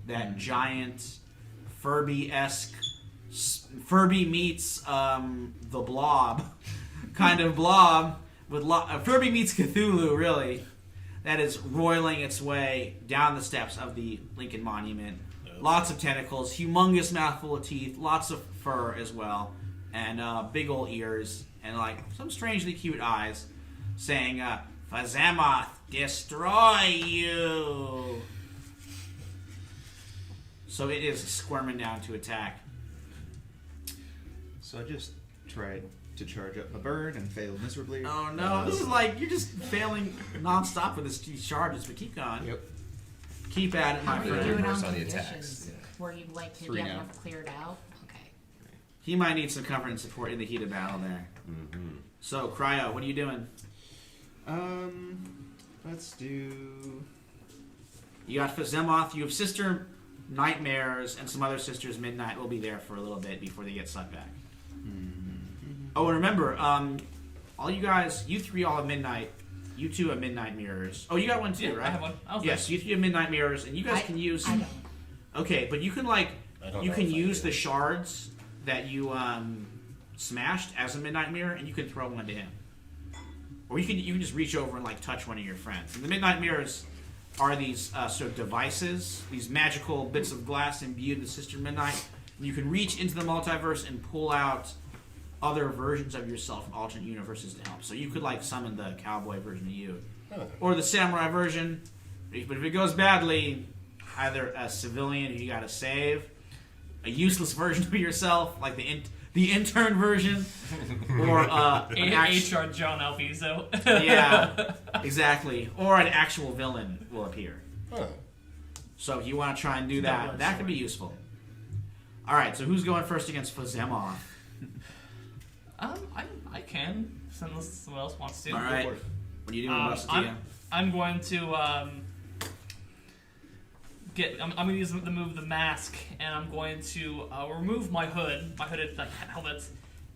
that giant Furby-esque, Furby meets the Blob kind of blob with Furby meets Cthulhu, really. That is roiling its way down the steps of the Lincoln Monument. Lots of tentacles, humongous mouthful of teeth, lots of fur as well, and big old ears, and like some strangely cute eyes, saying, "Fazemoth, destroy you!" So it is squirming down to attack. So I just tried to charge up my burn and failed miserably. Oh no, this is like, you're just failing non-stop with these charges, but keep going. Yep. Keep at it, How my do you friend. do it Reverse on on the conditions? attacks. Where you like to 3 get now. enough cleared out? Okay. He might need some comfort and support in the heat of battle there. Mm-hmm. So, Cryo, what are you doing? Let's do. You got Fazemoth, you have Sister Nightmares, and some other Sisters Midnight will be there for a little bit before they get sucked back. Oh, and remember, all you guys, you three all have Midnight. You two have Midnight Mirrors. Oh, you got one too, Yeah, right? I have one. I was Yes, you three have Midnight Mirrors, and you guys I can use. I don't. Okay, but you can like I don't you know can if I use do. the shards that you smashed as a Midnight Mirror, and you can throw one to him. Or you can just reach over and like touch one of your friends. And the Midnight Mirrors are these sort of devices, these magical bits of glass imbued with Sister Midnight. And you can reach into the multiverse and pull out other versions of yourself from alternate universes to help. So you could like summon the cowboy version of you, or the samurai version. But if it goes badly, either a civilian who you got to save, a useless version of yourself, like the intern version, or an actual, HR John Alviso. yeah, exactly, or an actual villain will appear. Huh. So if you want to try and do that, that could be useful. All right, so who's going first against Fazemoth? I can, unless someone else wants to. All right, what are you doing, Bustatia? I'm going to I'm going to use the move the mask, and I'm going to remove my hooded like helmet,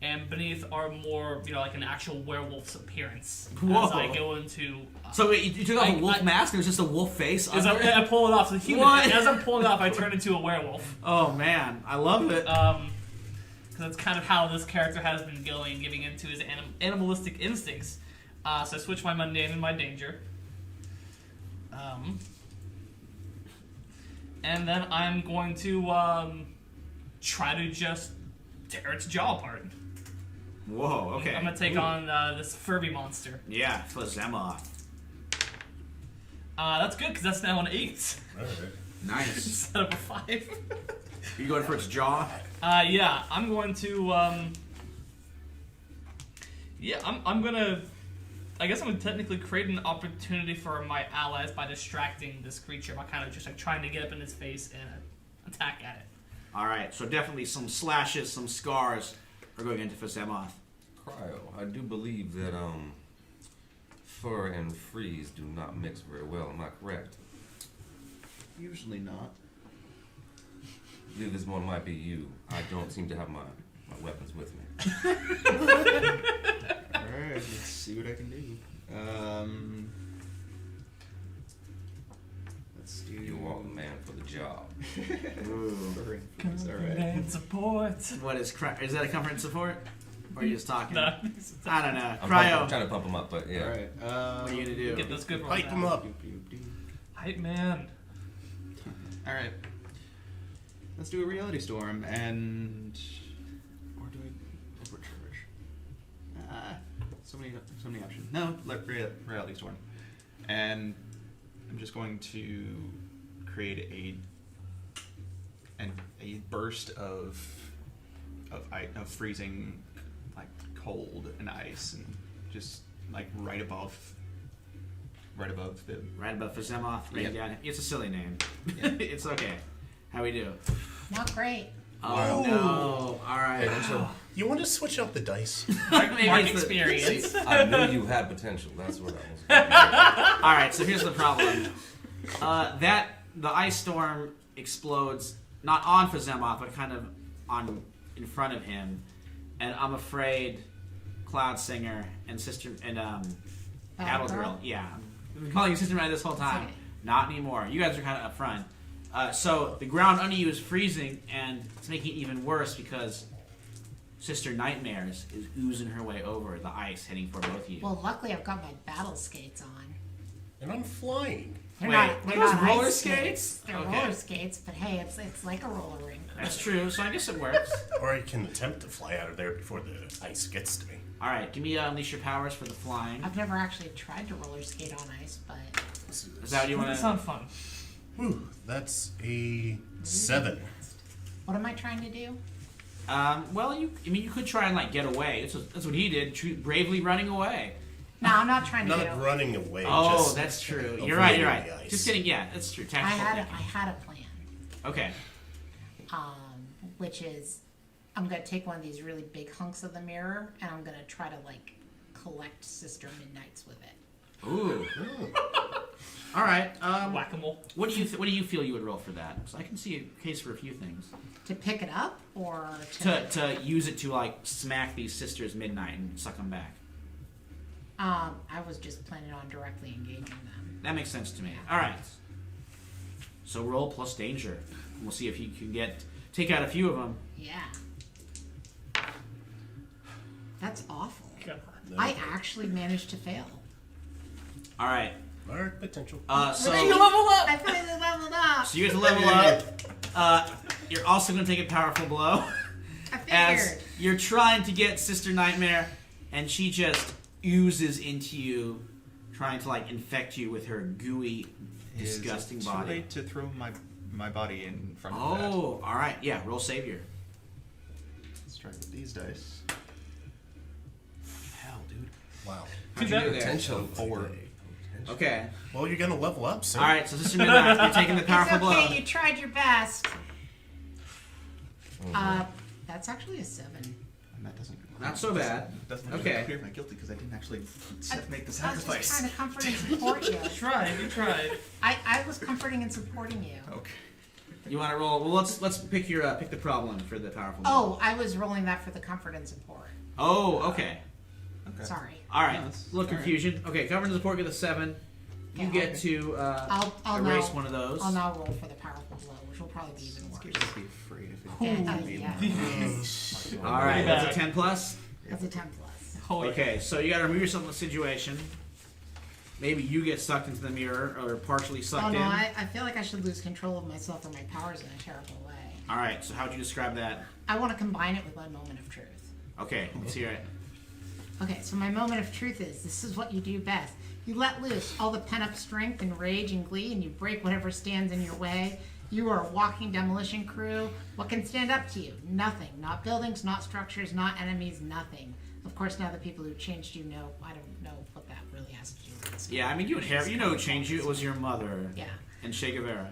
and beneath are more like an actual werewolf's appearance Whoa. as I go into. So wait, you took off a wolf I- mask, and it was just a wolf face As under it? I pull it off, so the human. What? As I'm pulling it off, I turn into a werewolf. Oh man, I love it. Because that's kind of how this character has been going, giving into his animalistic instincts. So I switch my mundane and my danger. And then I'm going to try to just tear its jaw apart. Whoa, okay. I'm going to take Ooh. on this Furby monster. Yeah, Fazemoth. That's good, because that's now an 8 All right. Nice. instead of a 5. Are you going for its jaw? Yeah, I'm going to, I'm gonna, I guess I'm gonna technically create an opportunity for my allies by distracting this creature by kind of just like trying to get up in its face and attack at it. All right, so definitely some slashes, some scars are going into Fazemoth. Cryo, I do believe that fur and freeze do not mix very well. Am I correct? Usually not. I believe this one might be you. I don't seem to have my weapons with me. Alright, let's see what I can do. Let's do. You are the man for the job. Ooh. Alright. And support. What is is that a comfort and support? Or are you just talking? No. I don't know. I'm Cryo. trying to pump him up, but yeah. Alright. What are you gonna do? Get this good Pipe one. him up. Hype man. Alright. Let's do a reality storm and. Or do I overcharge? So many options. No, reality storm. And I'm just going to create a burst of freezing, like cold and ice, and just like right above the. Right above Fazemoth. Right Yep. down. It's a silly name. Yeah. It's okay. How we do? Not great. Oh no! All right. You want to switch out the dice? Maybe Mark it's the- experience. I knew you had potential. That's what I was. All right. So here's the problem. The ice storm explodes not on Fazemoth, but kind of in front of him, and I'm afraid Cloud Singer and Battle Girl. Yeah, I've been calling you Sister Midnight this whole time. Okay. Not anymore. You guys are kind of up front. So the ground under you is freezing, and it's making it even worse because Sister Nightmares is oozing her way over the ice, heading for both of you. Well, luckily I've got my battle skates on. And I'm flying. They're Wait, not, what they're are those, not roller ice skates? They're Okay. roller skates, but hey, it's like a roller rink. That's true. So I guess it works. Or I can attempt to fly out of there before the ice gets to me. All right, give me unleash your powers for the flying. I've never actually tried to roller skate on ice, but Let's do Is this. that what you Doesn't want to? sound fun. Whew, that's a 7. what am I trying to do? Well, you could try and like get away. That's what he did, bravely running away. No, I'm not trying to Not get away. running away. Oh, just that's true. avoiding You're right. the ice. Just kidding. Yeah, that's true. I Tactical had a thinking. plan, Okay. which is I'm gonna take one of these really big hunks of the mirror and I'm gonna try to like collect Sister Midnights with it. Ooh. Oh. All right. Whack-a-mole. What do you feel you would roll for that? So I can see a case for a few things. To pick it up or To use it to like smack these sisters midnight and suck them back. I was just planning on directly engaging them. That makes sense to me. All right. So roll plus danger. And we'll see if you can take out a few of them. Yeah. That's awful. God. I actually managed to fail. All right. Our potential. So You level up! I finally leveled up. so you guys level up. You're also going to take a powerful blow I figured. as you're trying to get Sister Nightmare, and she just oozes into you, trying to like infect you with her gooey, disgusting Is it body. Too late to throw my body in front of that. Oh, all right. Yeah, roll savior. Let's try with these dice. Hell, dude. Wow. Potential. 4. Okay. Well, you're gonna level up, sir. All right. So Sister Midnight, you're taking the powerful It's okay, blow. you tried your best. Oh, That's actually a 7. And that doesn't. Not so bad. Doesn't Okay. clear my guilty because I didn't actually make the I was just sacrifice. trying to comfort and support you. You tried. I was comforting and supporting you. Okay. You want to roll? Well, let's pick pick the problem for the powerful blow. Oh, I was rolling that for the comfort and support. Oh, okay. Okay. Sorry. All right. No, that's A little all right. confusion. Okay, cover and support get a 7. You Yeah, get okay. to I'll erase now, one of those. I'll now roll for the powerful blow, which will probably be even worse. Just be afraid if it Yeah. All right, Bad. that's a 10 plus. That's a 10 plus. Oh, yeah. Okay, so you got to remove yourself from the situation. Maybe you get sucked into the mirror or partially Oh sucked no, in. I feel like I should lose control of myself or my powers in a terrible way. All right, so how would you describe that? I want to combine it with my moment of truth. Okay, let's hear it. Okay, so my moment of truth is this is what you do best. You let loose all the pent-up strength and rage and glee, and you break whatever stands in your way. You are a walking demolition crew. What can stand up to you? Nothing. Not buildings, not structures, not enemies, nothing. Of course, now the people who changed you know, I don't know what that really has to do with this. Yeah, I mean, you know who changed you. It was your mother. Yeah. And Che Guevara.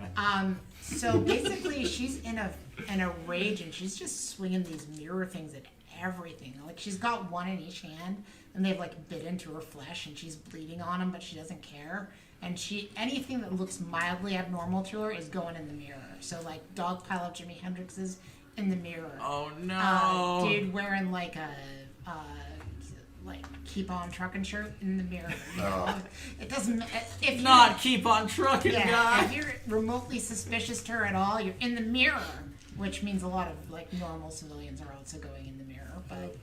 So basically, she's in a rage, and she's just swinging these mirror things at everything. Like she's got one in each hand, and they've like bit into her flesh, and she's bleeding on them, but she doesn't care. And anything that looks mildly abnormal to her is going in the mirror. So like dog pile of Jimi Hendrix's in the mirror. Oh no. Dude wearing like a like keep on trucking shirt in the mirror. You know? It doesn't. If Not keep on trucking, yeah, guy. if you're remotely suspicious to her at all, you're in the mirror, which means a lot of like normal civilians are also going in the mirror. But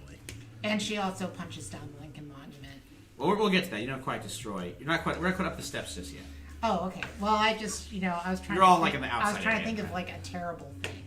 and she also punches down the Lincoln Monument. Well, we'll get to that. You don't quite destroy. You're not quite. We're not quite up the steps just yet. Oh, okay. Well, I just I was trying. You're to all, think, like, in the I was outside trying to area, think of right? like a terrible thing.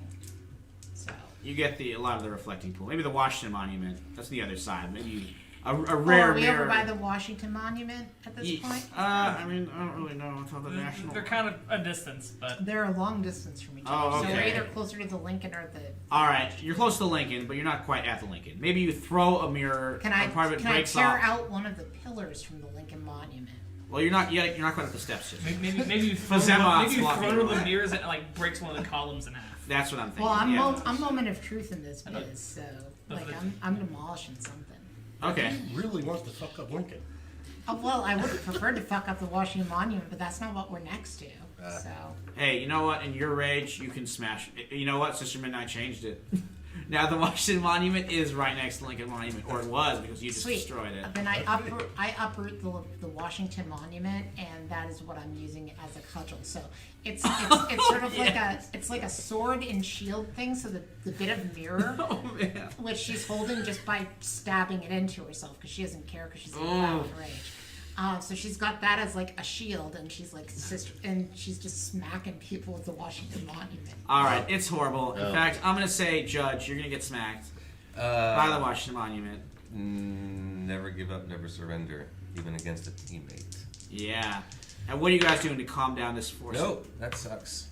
So. You get a lot of the reflecting pool. Maybe the Washington Monument. That's the other side. Maybe a Oh, rare are we mirror. over by the Washington Monument at this point? I mean, I don't really know. It's on the national. They're kind of a distance, but They're a long distance from each Oh, other, so we're okay. either closer to the Lincoln or the. All right, you're close to Lincoln, but you're not quite at the Lincoln. Maybe you throw a mirror. Can I a part of it can I breaks tear off. out one of the pillars from the Lincoln Monument? Well, you're not yet. You're not quite up the steps just. yet. maybe you throw Fazem's maybe you blocking throw your the way. mirrors and it, like breaks one of the columns in half. That's what I'm thinking. Well, yeah. I'm moment of truth in this know. biz, so But like the- I'm demolishing something. Okay. Really want to fuck up Lincoln. Oh, well, I would have preferred to fuck up the Washington Monument, but that's not what we're next to. So Hey, you know what? In your rage, you can smash. You know what? Sister Midnight changed it. Now the Washington Monument is right next to Lincoln Monument, or it was because you just sweet. destroyed it. Then I uproot the Washington Monument, and that is what I'm using as a cudgel. So it's sort of like a sword and shield thing. So the bit of mirror, Oh man. which she's holding just by stabbing it into herself because she doesn't care because she's in violent rage. So she's got that as like a shield, and she's like and she's just smacking people with the Washington Monument. All right, it's horrible. In fact, I'm gonna say, Judge, you're gonna get smacked by the Washington Monument. Never give up, never surrender, even against a teammate. Yeah. And what are you guys doing to calm down this force? Nope, that sucks.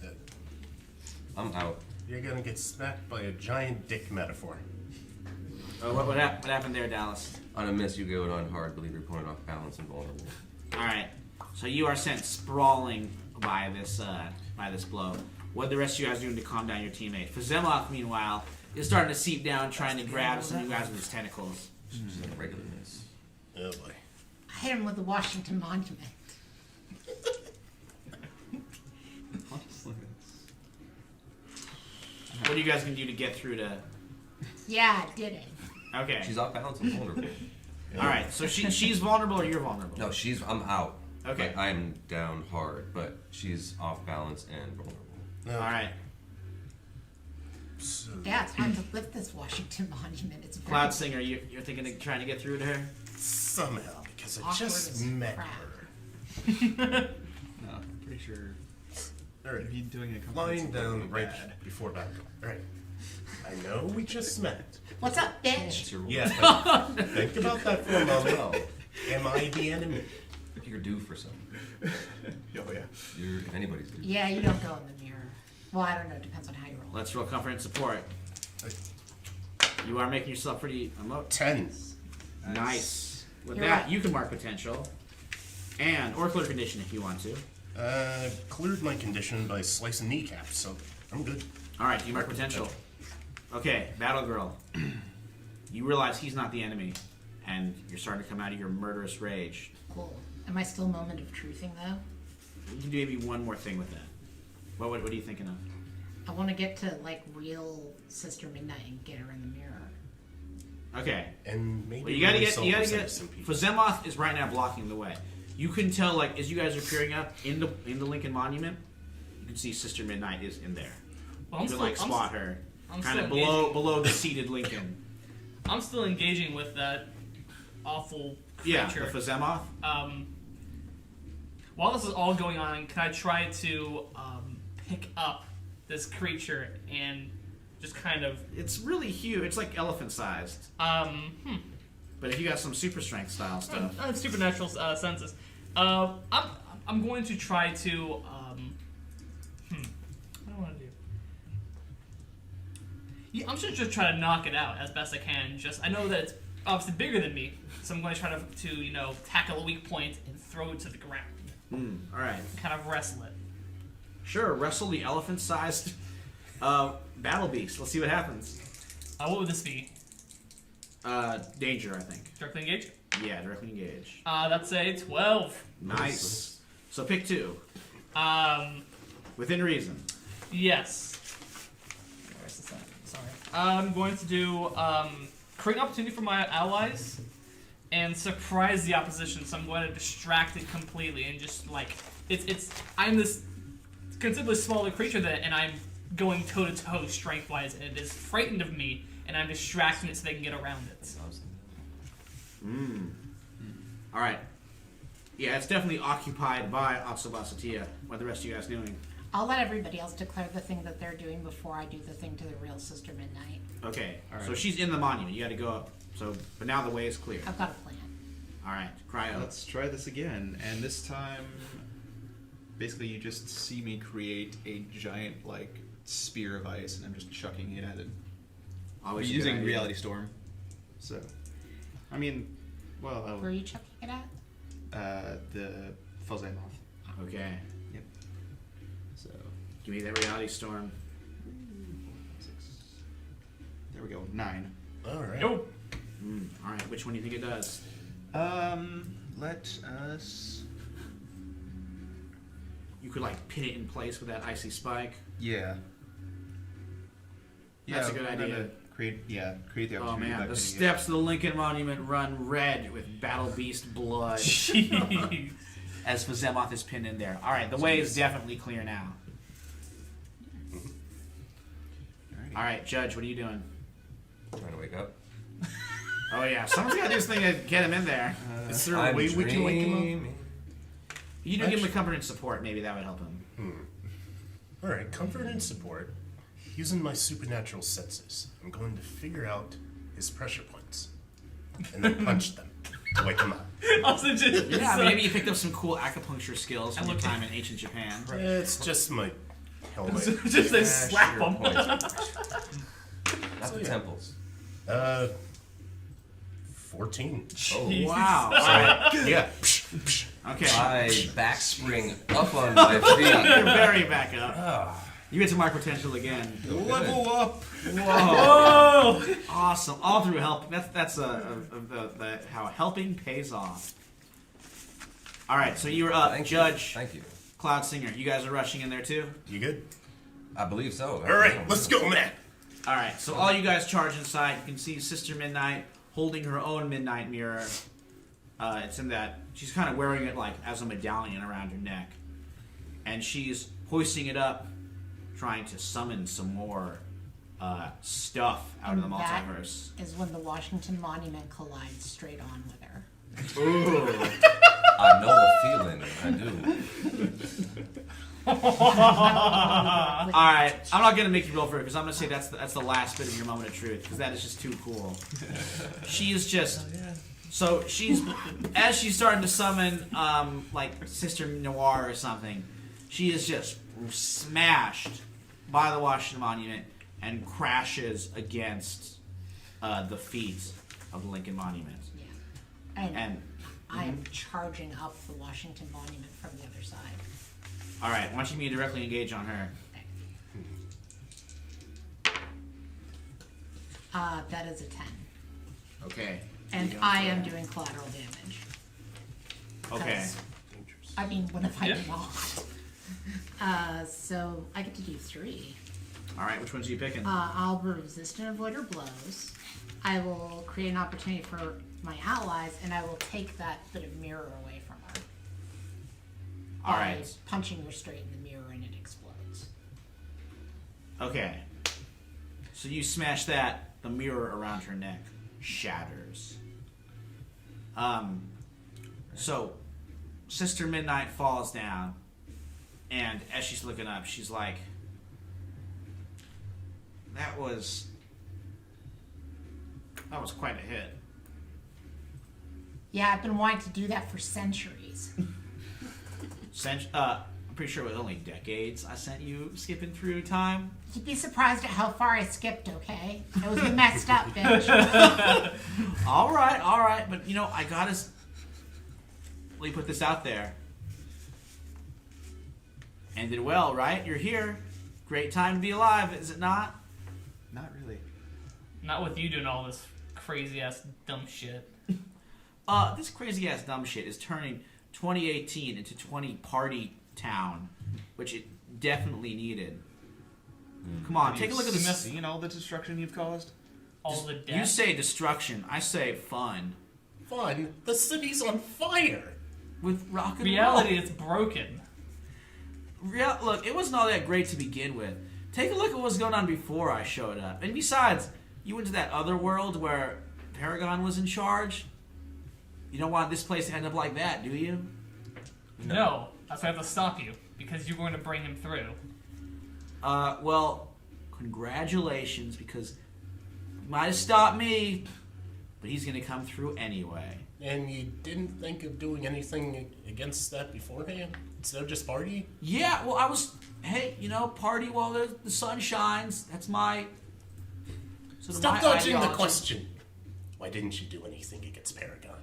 I'm out. You're gonna get smacked by a giant dick metaphor. Oh, what happened there, Dallas? On a miss, you go on hard, believe your opponent off balance and vulnerable. All right. So you are sent sprawling by this blow. What are the rest of you guys doing to calm down your teammate? Fazemov, meanwhile, is starting to seep down, trying to grab some of you guys with his tentacles. Just like a regular miss. Oh boy. I hit him with the Washington Monument. What are you guys gonna do to get through to? Yeah, I did it. Okay. She's off balance and vulnerable. All right. So she's vulnerable, or you're vulnerable. No, I'm out. Okay. Like, I'm down hard, but she's off balance and vulnerable. All right. So, Yeah, it's time to lift this Washington Monument. It's very Cloud Singer, you're thinking of trying to get through to her? somehow, because I awkward just as met crap. her. No, I'm pretty sure Alright. if you're doing a Lying down would be right bad. before battle. Alright. I know we just met. What's up, bitch? It's your Yeah, but think about that for a moment. Am I the enemy? You're due for something. Oh yeah. You're if anybody's due. Yeah, you don't go in the mirror. Well, I don't know. Depends on how you roll. Let's roll comfort and support. You are making yourself pretty 10. nice. With You're that, right. you can mark potential, or clear condition if you want to. Cleared my condition by slicing kneecaps, so I'm good. All right, you mark potential. Okay, Battle Girl. You realize he's not the enemy, and you're starting to come out of your murderous rage. Cool. Am I still moment of truthing though? You can do maybe one more thing with that. What are you thinking of? I want to get to like real Sister Midnight and get her in the mirror. Okay. And maybe Well, you gotta really get. save some people. Fazemoth is right now blocking the way. You can tell, like, as you guys are peering up in the Lincoln Monument, you can see Sister Midnight is in there. Well, You can like spot her, I'm kind of still below the seated Lincoln. I'm still engaging with that awful Yeah, creature. the Fazemoth. While this is all going on, can I try to pick up this creature and just kind of It's really huge. It's like elephant sized. But if you got some super strength style stuff, supernatural senses, I'm going to try to what do I want to do? Yeah, I'm just try to knock it out as best I can. I know that it's obviously bigger than me, so I'm going to try to tackle a weak point and throw it to the ground, all right, kind of wrestle it. sure. Wrestle the elephant sized battle beast. Let's see what happens. What would this be? Danger, I think. Directly engage? Yeah, directly engage. That's a 12. Nice. So pick two within reason. Yes. Where's this at? Sorry. I'm going to do create an opportunity for my allies and surprise the opposition. So I'm going to distract it completely and just I'm this considerably smaller creature and I'm going toe to toe strength wise, and it is frightened of me, and I'm distracting it so they can get around it. All right. Yeah, it's definitely occupied by Atsubasatia. What are the rest of you guys doing? I'll let everybody else declare the thing that they're doing before I do the thing to the real Sister Midnight. Okay. All right. So she's in the monument. You got to go up. So, but now the way is clear. I've got a plan. All right. Cryo. Let's try this again, and this time, basically, you just see me create a giant spear of ice, and I'm just chucking it at it. Always We're a good using idea. Reality Storm, so I mean, well, Where are you chucking it at? the Fuzzy Moth. Okay. Yep. So Give me that reality storm. 6. There we go. 9. All right. Nope. All right. Which one do you think it does? Let us. You could pin it in place with that icy spike. Yeah. That's a good we're gonna idea. Create the opportunity. Oh by man, the pinning it. steps of the Lincoln Monument run red with Battle Beast blood Jeez. as Vizemoth is pinned in there. All right, the way is definitely clear now. Alrighty. All right, Judge, what are you doing? Trying to wake up. Oh yeah, someone's got to do this thing to get him in there. Is there a I'm way we can wake him up? dreaming. You do give him a comfort and support. Maybe that would help him. All right, comfort and support. Using my supernatural senses, I'm going to figure out his pressure points and then punch them to wake him up. Also, just Yeah, maybe you picked up some cool acupuncture skills from I your looked time in ancient Japan. It's just my helmet. just they Yeah, slap sure, them. point. Not So, the yeah. temples. 14. Oh Jesus. wow! All right, Yeah. okay. I backspring up on my feet. You're very back up. You get to mark potential again. Level up. Whoa! Oh! Awesome. All through help. That's how helping pays off. All right, so you're up, Thank you. Judge, Thank you. Cloud Singer. You guys are rushing in there too. You good? I believe so. All right, let's go, man. All right, so all you guys charge inside. You can see Sister Midnight holding her own midnight mirror. It's in that she's kind of wearing it as a medallion around her neck, and she's hoisting it up, trying to summon some more stuff out of the multiverse. That is when the Washington Monument collides straight on with her. Ooh. I know the feeling. I do. All right, I'm not gonna make you roll for it because I'm gonna say that's the last bit of your moment of truth because that is just too cool. She is just so as she's starting to summon Sister Noir or something, she is just smashed by the Washington Monument and crashes against the feet of the Lincoln Monument. Yeah. And I am charging up the Washington Monument from the other side. all right, why don't you me directly engage on her? That is a 10. Okay. And You I go am for it. doing collateral damage. Okay. 'Cause, I mean, when have I Yeah. not? So I get to do 3. All right, which ones are you picking? I'll resist and avoid her blows. I will create an opportunity for my allies, and I will take that bit of mirror away from her. All by right. punching her straight in the mirror, and it explodes. Okay. So you smash that, the mirror around her neck shatters. So Sister Midnight falls down, and as she's looking up, she's like, that was quite a hit. Yeah, I've been wanting to do that for centuries. I'm pretty sure it was only decades I sent you skipping through time. You'd be surprised at how far I skipped, okay? It was messed up, bitch. All right, but I gotta let me put this out there. Ended well, right? You're here. Great time to be alive, is it not? Not really. Not with you doing all this crazy ass dumb shit. This crazy ass dumb shit is turning 2018 into 20 party town, which it definitely needed. Come on, take a look at this. Seen all the destruction you've caused? All the You death. say destruction, I say fun. fun. The city's on fire. With rock and Reality roll. is broken. Look, it wasn't all that great to begin with. Take a look at what was going on before I showed up. And besides, you went to that other world where Paragon was in charge. You don't want this place to end up like that, do you? No. That's why I have to stop you. Because you're going to bring him through. Well, congratulations, because you might have stopped me, but he's going to come through anyway. And you didn't think of doing anything against that beforehand? Instead of just party? Yeah, well, party while the sun shines. That's my... Stop dodging the question. Why didn't you do anything against Paragon?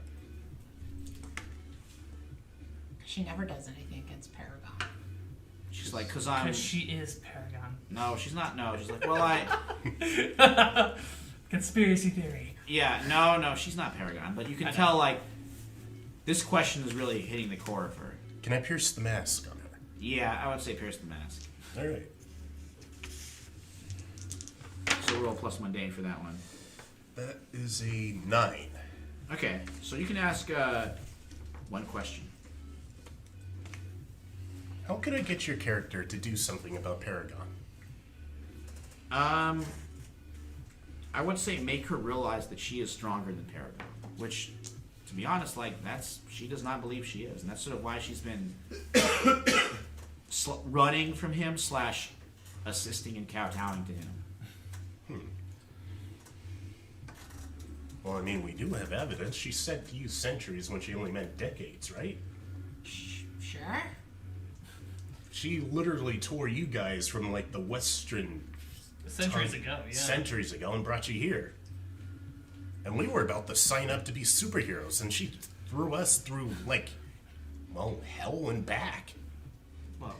She never does anything against Paragon. She's like, because I'm... Because she is Paragon. No, she's not. No, she's like, well, I... Conspiracy theory. Yeah, no, she's not Paragon. But you can tell, like, this question is really hitting the core of her. Can I pierce the mask on her? Yeah, I would say pierce the mask. All right. So roll plus mundane for that one. That is a 9. Okay, so you can ask one question. How could I get your character to do something about Paragon? I would say make her realize that she is stronger than Paragon, which, to be honest, she does not believe she is, and that's sort of why she's been running from him / assisting and kowtowing to him. Well, I mean, we do have evidence. She said to use centuries when she only meant decades, right? Sure. She literally tore you guys from, like, the western... Centuries ago, yeah. Centuries ago, and brought you here. And we were about to sign up to be superheroes, and she threw us through, like, well, hell and back. Well,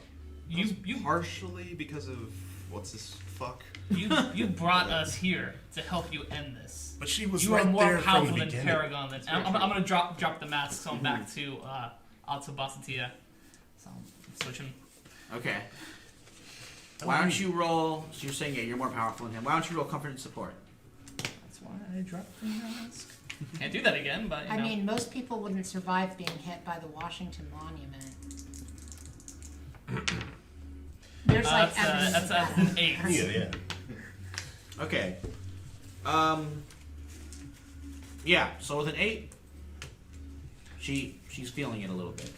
You partially because of what's this fuck? you brought us here to help you end this. But she was You right are more there from powerful the than beginning. Paragon. I'm going to drop the mask, so I'm back to Atsubasatia. So I'm switching. Okay. Why don't you roll... So you're saying, you're more powerful than him. Why don't you roll comfort and support? That's why I dropped the mask. Can't do that again, but I mean, most people wouldn't survive being hit by the Washington Monument. There's like evidence of that's that. an 8. Yeah. Okay. Yeah, so with an 8, she's feeling it a little bit.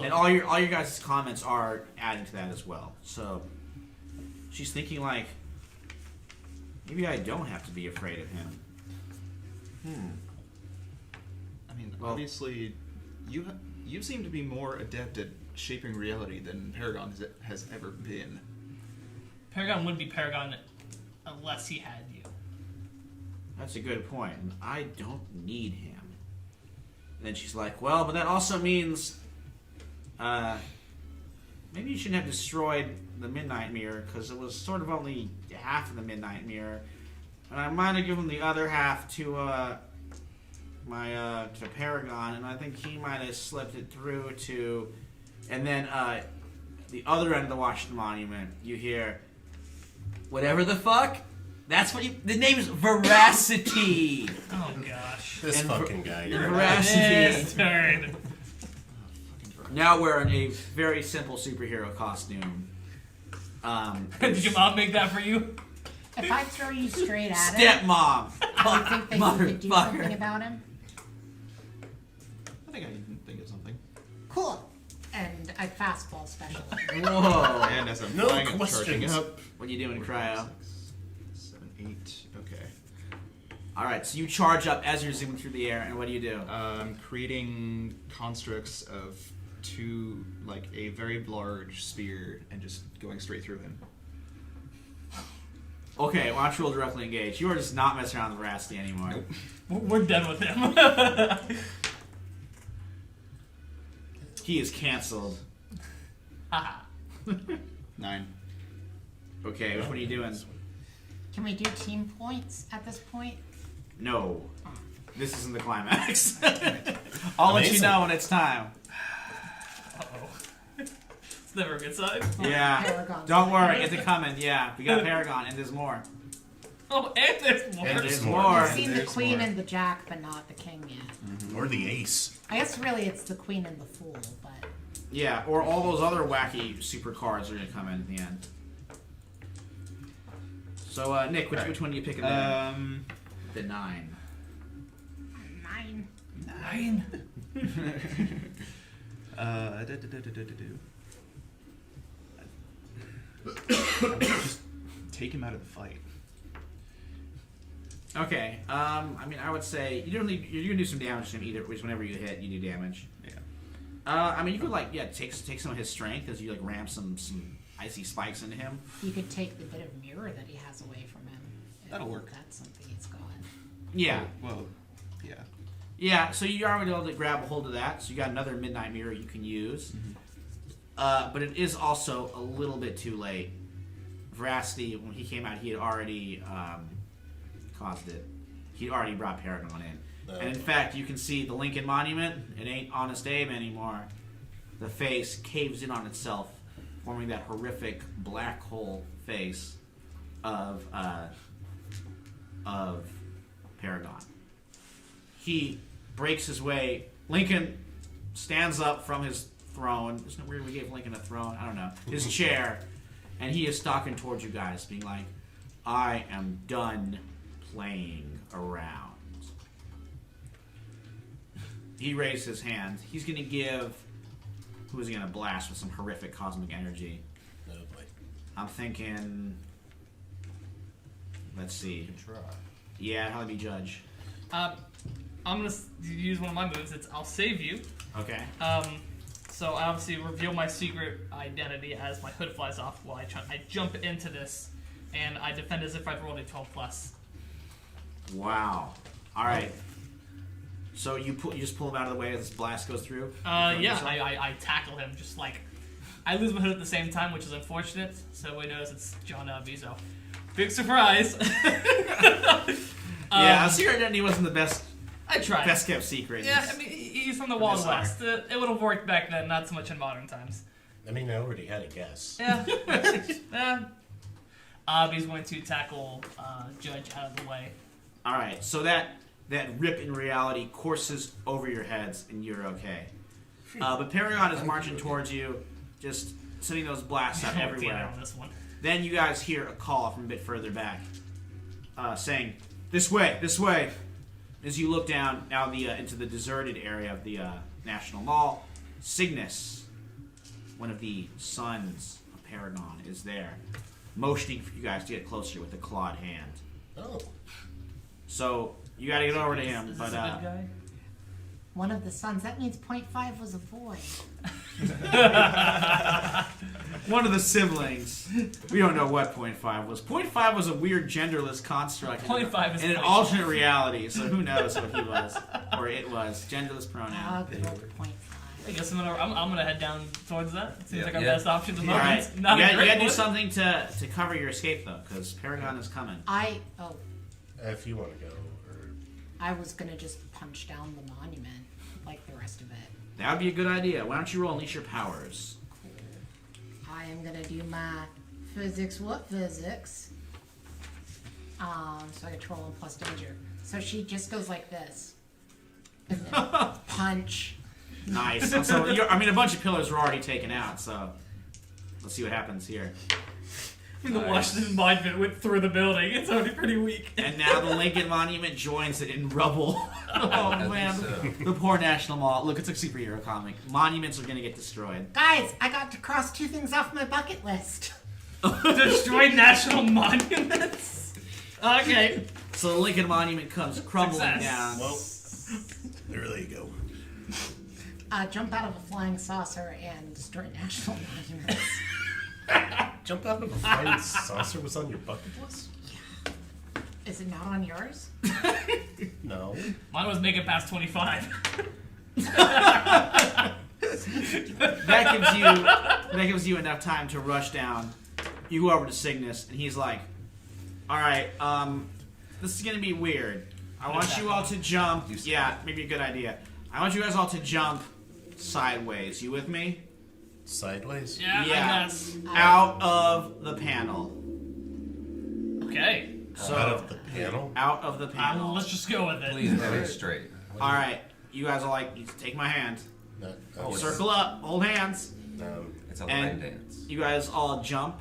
And all your guys' comments are adding to that as well. So she's thinking like, maybe I don't have to be afraid of him. I mean, Well- obviously, you seem to be more adept at shaping reality than Paragon has ever been. Paragon would be Paragon unless he had you. That's a good point. And I don't need him. And then she's like, well, but that also means maybe you shouldn't have destroyed the Midnight Mirror, because it was sort of only half of the Midnight Mirror. And I might have given the other half to to Paragon, and I think he might have slipped it through to... And then the other end of the Washington Monument, you hear, whatever the fuck? That's what you... The name is Veracity. Oh gosh. This And fucking guy. and You're Veracity. His turn. Now wearing a very simple superhero costume. Did your mom make that for you? If I throw you straight at him, Stepmom. do you think that you could do something Motherfucker. about him? I think I can think of something. Cool. And I fastball special. Whoa. And as I'm No flying and charging questions. up. What are you doing, Cryo? 7, 8. Okay. Alright, so you charge up as you're zooming through the air, and what do you do? I'm creating constructs of like a very large spear and just going straight through him. Okay, why don't you roll directly engage? You are just not messing around with Veracity anymore. Nope. We're done with him. He is canceled. Haha. 9. Okay, which one are you doing? Can we do team points at this point? No. This isn't the climax. I'll let you Amazing. know when it's time. Uh-oh. It's never a good sign. Yeah. Paragon. Don't worry, it's coming. Yeah, we got Paragon, and there's more. Oh, and there's more. And There's more. more. We've seen the There's queen more. and the jack, but not the king yet. Or the ace. I guess really it's the queen and the fool, but Yeah, or all those other wacky super cards are going to come in at the end. So, Nick, which one do you pick? The 9. 9. 9. Just take him out of the fight. Okay. I mean, I would say you're gonna do some damage to him either. Which whenever you hit, you do damage. Yeah. I mean, you could take some of his strength as you like ram some icy spikes into him. You could take the bit of mirror that he has away from him. That'll work. That's something he's got. Yeah. Well, yeah. Yeah. So you are able to grab a hold of that. So you got another midnight mirror you can use. But it is also a little bit too late. Veracity, when he came out, he had already caused it. He'd already brought Paragon in. And in fact, you can see the Lincoln Monument. It ain't Honest Abe anymore. The face caves in on itself, forming that horrific black hole face of Paragon. He breaks his way. Lincoln stands up from his throne. Isn't it weird we gave Lincoln a throne? I don't know. His chair. And he is stalking towards you guys, being like, I am done playing around. He raised his hand. He's going to give... Who is he going to blast with some horrific cosmic energy? No, boy. I'm thinking... Let's see. Try. Yeah, how would be judge? I'm gonna use one of my moves. I'll save you. Okay. So I obviously reveal my secret identity as my hood flies off while I jump into this, and I defend as if I've rolled a 12+. Wow. All right. So you just pull him out of the way as this blast goes through? Yeah, I tackle him just like I lose my hood at the same time, which is unfortunate. So we notice it's John Vizo. Big surprise. Yeah, secret identity wasn't the best I tried. best kept secret. Yeah, I mean he's from the Wild West. It would have worked back then, not so much in modern times. I mean, I already had a guess. Yeah. Abby's going to tackle Judge out of the way. All right, so that rip in reality courses over your heads, and you're okay. But Paragon is marching towards you, just sending those blasts out everywhere. On this one. Then you guys hear a call from a bit further back, saying, "This way, this way." As you look down now into the deserted area of the National Mall, Cygnus, one of the sons of Paragon, is there, motioning for you guys to get closer with a clawed hand. Oh. So you got to get over to him, Is but this a good guy? One of the sons. That means 0.5 was a boy. one of the siblings. We don't know what 0.5 was. 0.5 was a weird genderless construct 0.5 is in an point alternate reality. So who knows what he was or it was. Genderless pronoun. Good old 0.5. I guess I'm gonna head down towards that. Seems like our Yeah. best option at the All moment. right, Not you a got great to do one. something to cover your escape though, because Paragon is coming. If you want to go, or I was gonna just punch down the monument like the rest of it. That would be a good idea. Why don't you roll Unleash Your Powers? I am gonna do my physics. What physics? So I get roll 1 plus danger. So she just goes like this, and then punch. Nice. So a bunch of pillars were already taken out. So let's see what happens here. The Nice. Washington Monument went through the building. It's already pretty weak. And now the Lincoln Monument joins it in rubble. Oh I man, think the poor National Mall. Look, it's a superhero comic. Monuments are gonna get destroyed. Guys, I got to cross 2 things off my bucket list. Destroy national monuments. Okay. So the Lincoln Monument comes crumbling Success. down. well, there you go. Jump out of a flying saucer and destroy national monuments. Jump out of a flying saucer was on your bucket list? Is it not on yours? No. Mine was make it past 25. That gives you enough time to rush down. You go over to Cygnus, and he's like, "All right, this is gonna be weird. I want you all to jump. Yeah, maybe a good idea. I want you guys all to jump sideways. You with me? Sideways? Yeah, Yeah. I guess. Out of the panel. Okay. So out of the panel. out of the panel. Let's just go with it. Please have it straight. All right, you guys are like, you take my hand, Oh, it's- circle up, hold hands. It's a And- line dance. You guys all jump,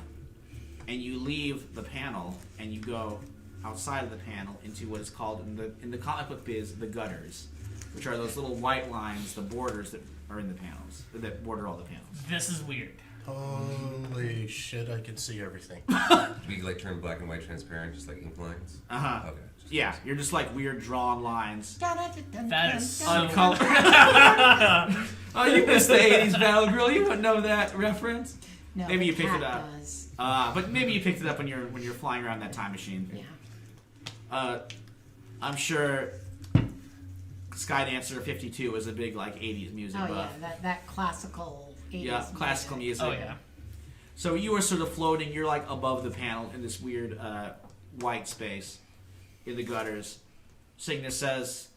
and you leave the panel, and you go outside of the panel into what is called in the comic book biz the gutters, which are those little white lines, the borders that are in the panels that border all the panels. This is weird. Holy shit! I can see everything. We like turn black and white transparent, just like ink lines. Uh huh. Okay. Just- Yeah, you're just like weird drawn lines. That is so Uncolor- Oh, you missed the '80s Battle Grill. You wouldn't know that reference. No, Maybe the you picked cat it up. Does. But maybe you picked it up when you're flying around that time machine. Yeah. I'm sure Skydancer 52 was a big like '80s music Oh buff. yeah, that classical 80s Yeah, classical music. Oh yeah. So you were sort of floating. You're like above the panel in this weird white space in the gutters. Cygnus says,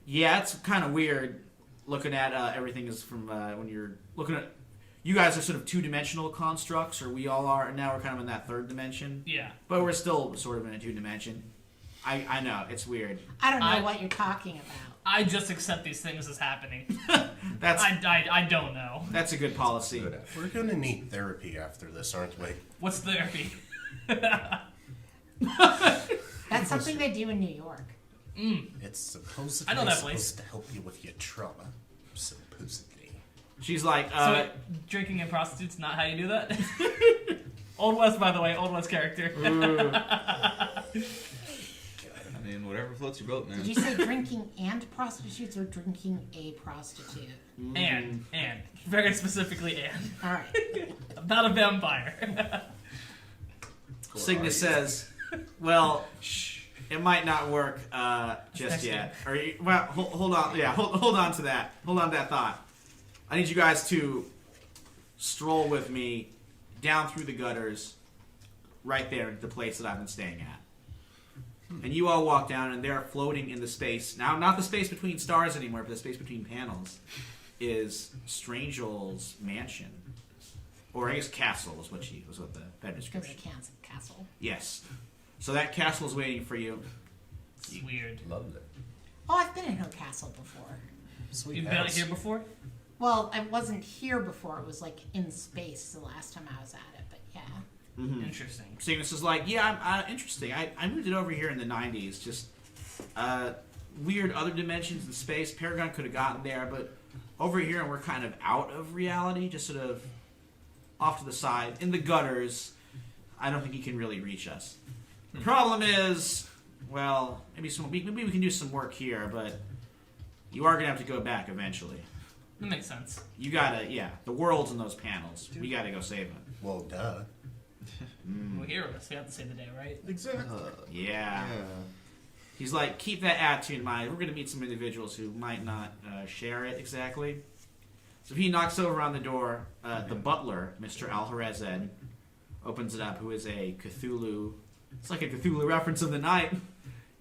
"Yeah, it's kind of weird looking at everything is from when you're looking at. You guys are sort of two-dimensional constructs, or we all are, and now we're kind of in that third dimension. Yeah. But we're still sort of in a two-dimension. I know it's weird. I don't know what you're talking about. I just accept these things as happening. That's I don't know. that's a good policy. Good at it. We're gonna need therapy after this, aren't we? What's therapy? That's something they do in New York. It's supposedly I know that place. supposed to help you with your trauma. Supposedly. She's like, So drinking and prostitutes not how you do that? Old West, by the way, Old West character. I mean, whatever floats your boat, man. Did you say drinking and prostitutes or drinking a prostitute? and very specifically and All right. about a vampire. Cygnus says, "Well, it might not work just Next yet. Or well, hold on. Yeah, hold on to that. Hold on to that thought. I need you guys to stroll with me down through the gutters, right there at the place that I've been staying at. And you all walk down, and they're floating in the space. Now, not the space between stars anymore, but the space between panels is Strangel's mansion, or I guess castle was what the bed It's going to description. be castle. Yes. So that castle is waiting for you. It's weird. Lovely. Oh, I've been in her castle before. Sweet You've been out house. here before? Well, I wasn't here before. It was like in space the last time I was at it, but yeah. Interesting. Cygnus is like, yeah, I'm interesting. I moved it over here in the 90s. Just weird other dimensions in space. Paragon could have gotten there, but over here we're kind of out of reality, just sort of off to the side. In the gutters, I don't think he can really reach us. The problem is, well, maybe we can do some work here, but you are going to have to go back eventually. That makes sense. You gotta, the world's in those panels. We gotta go save it. Well, duh. We're heroes. We have to save the day, right? Exactly. Yeah. He's like, keep that attitude in mind. We're going to meet some individuals who might not share it exactly. So he knocks over on the door. The butler, Mr. Alvarezed, opens it up, who is a Cthulhu. It's like a Cthulhu reference of the night.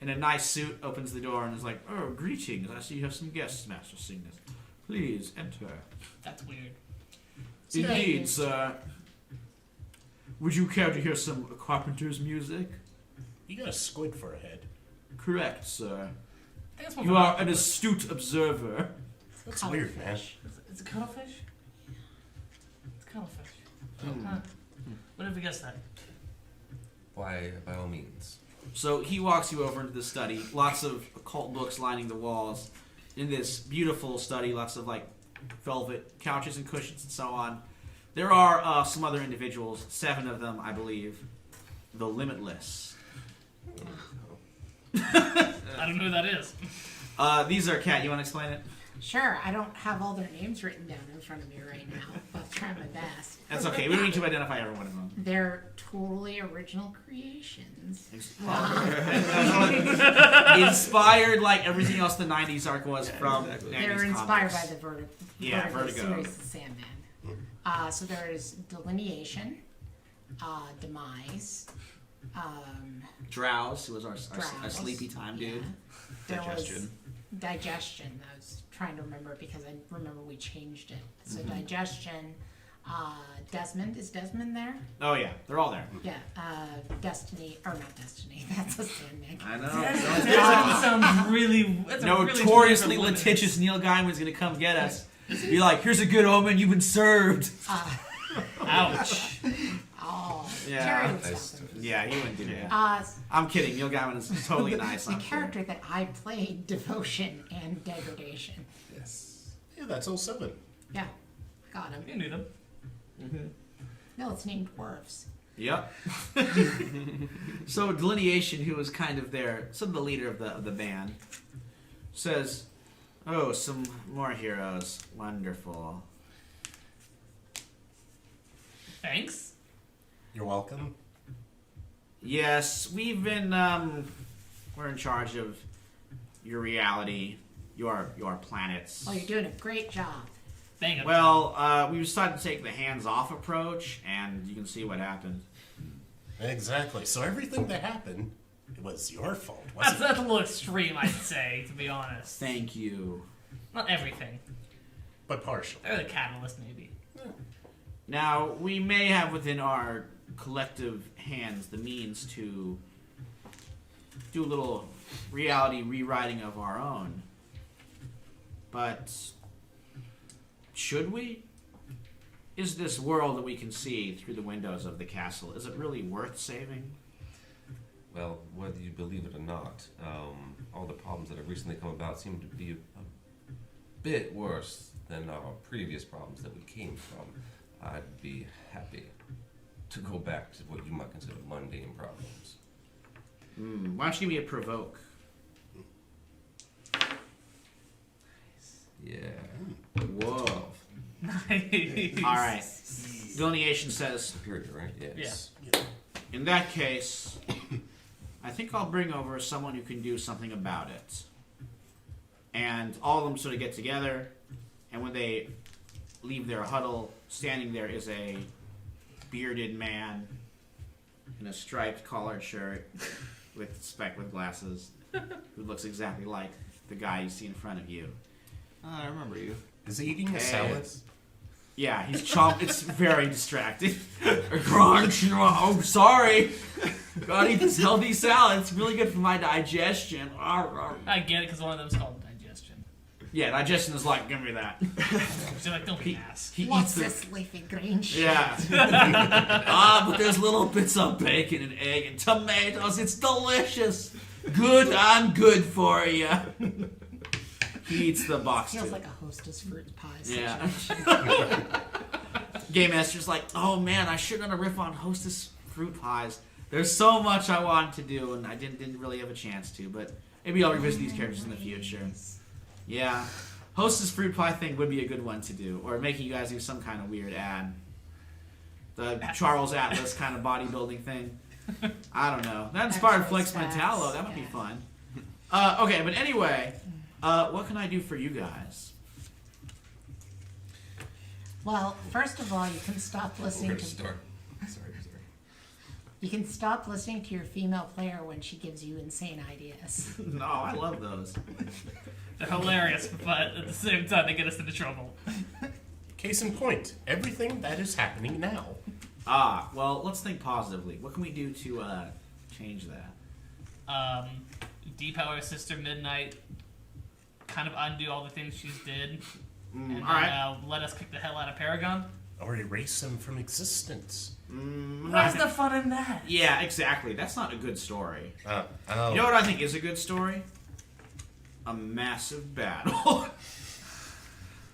In a nice suit, opens the door and is like, oh, greetings. I see you have some guests, Master Cygnus. Please enter. That's weird. Indeed, sir. Would you care to hear some Carpenter's music? You got a squid for a head. Correct, sir. I think it's more You of are an an astute observer. That's weird, man. It's a cuttlefish? It's a cuttlefish. Huh. What if we guessed that? Why, by all means. So he walks you over into the study. Lots of occult books lining the walls. In this beautiful study, lots of like velvet couches and cushions and so on. There are some other individuals, 7 of them, I believe. The Limitless. I don't know who that is. These are Kat. You want to explain it? Sure, I don't have all their names written down in front of me right now, but I'll try my best. That's okay. We don't need to identify every one of them. They're totally original creations. Inspired like everything else the 90s arc was from. exactly. 90s They're inspired comics. by the Yeah, Vertigo Vertigo. series, The Sandman. So there's Delineation, Demise, Drowse, who was our Drowse, sleepy time dude. There Digestion. was Digestion. I was trying to remember because I remember we changed it. So Mm-hmm. Digestion, Desmond. Is Desmond there? Oh yeah, they're all there. Yeah. Destiny, or not Destiny. That's a Sandman. I know. That sounds really. That's a Notoriously really litigious Neil Gaiman's gonna come get us. Be like, here's a good omen. You've been served. Ouch. Oh, Yeah. Terry would Nice. stop him. Yeah, he wouldn't do that. I'm kidding. Neil Gaiman is totally nice. The I'm sure. character that I played, Devotion and Degradation. Yes. Yeah, that's 07. Yeah, got him. You knew them. No, it's named Dwarves. Yep. So Delineation, who was kind of the leader of the band, says, "Oh, some more heroes. Wonderful." Thanks. You're welcome. Yes, we've been we're in charge of your reality, your planets. Oh, you're doing a great job. Bang it. Well, we decided to take the hands-off approach, and you can see what happened. Exactly. So everything that happened, it was your fault, That's, wasn't that's a little extreme, I'd say, to be honest. Thank you. Not everything. it? But partially. They're the catalyst, maybe. Now, we may have within our collective hands the means to do a little reality rewriting of our own. But should we? Is this world that we can see through the windows of the castle, is it really worth saving? Well, whether you believe it or not, all the problems that have recently come about seem to be a bit worse than our previous problems that we came from. I'd be happy to go back to what you might consider mundane problems. Why don't you give me a provoke? Yeah. Whoa. Nice. All right. Delineation says, Superior, right? Yes. in that case, I think I'll bring over someone who can do something about it. And all of them sort of get together, and when they leave their huddle, standing there is a bearded man in a striped collared shirt with glasses who looks exactly like the guy you see in front of you. I remember you. Is he eating a Hey. salad? Yeah, he's chomping. It's very distracting. Crunch. Oh, sorry. Gotta eat this healthy salad. It's really good for my digestion. I get it, because one of them's called digestion. Yeah, digestion is like, give me that. So like, don't be an ass. He What's eats the... this leafy green shit? Yeah. But there's little bits of bacon and egg and tomatoes. It's delicious. Good and good for you. He eats the box Feels too. like a Hostess fruit pie Yeah. situation. Game Master's like, oh man, I should have done a riff on Hostess fruit pies. There's so much I wanted to do, and I didn't really have a chance to. But maybe I'll revisit these characters in the future. Yeah, Hostess fruit pie thing would be a good one to do, or making you guys do some kind of weird ad. The Charles Atlas kind of bodybuilding thing. I don't know. That inspired Actual Flex stats, Metallo. That might be yeah. fun. Okay, but anyway, what can I do for you guys? Well, first of all, you can stop We're listening going to to start. Sorry. you can stop listening to your female player when she gives you insane ideas. No, I love those. They're hilarious, but at the same time, they get us into trouble. Case in point, everything that is happening now. Well, let's think positively. What can we do to change that? Depower Sister Midnight, kind of undo all the things she's did, and all right. let us kick the hell out of Paragon. Or erase him from existence. What's the fun in that? Yeah, exactly. That's not a good story. Oh. You know what I think is a good story? A massive battle.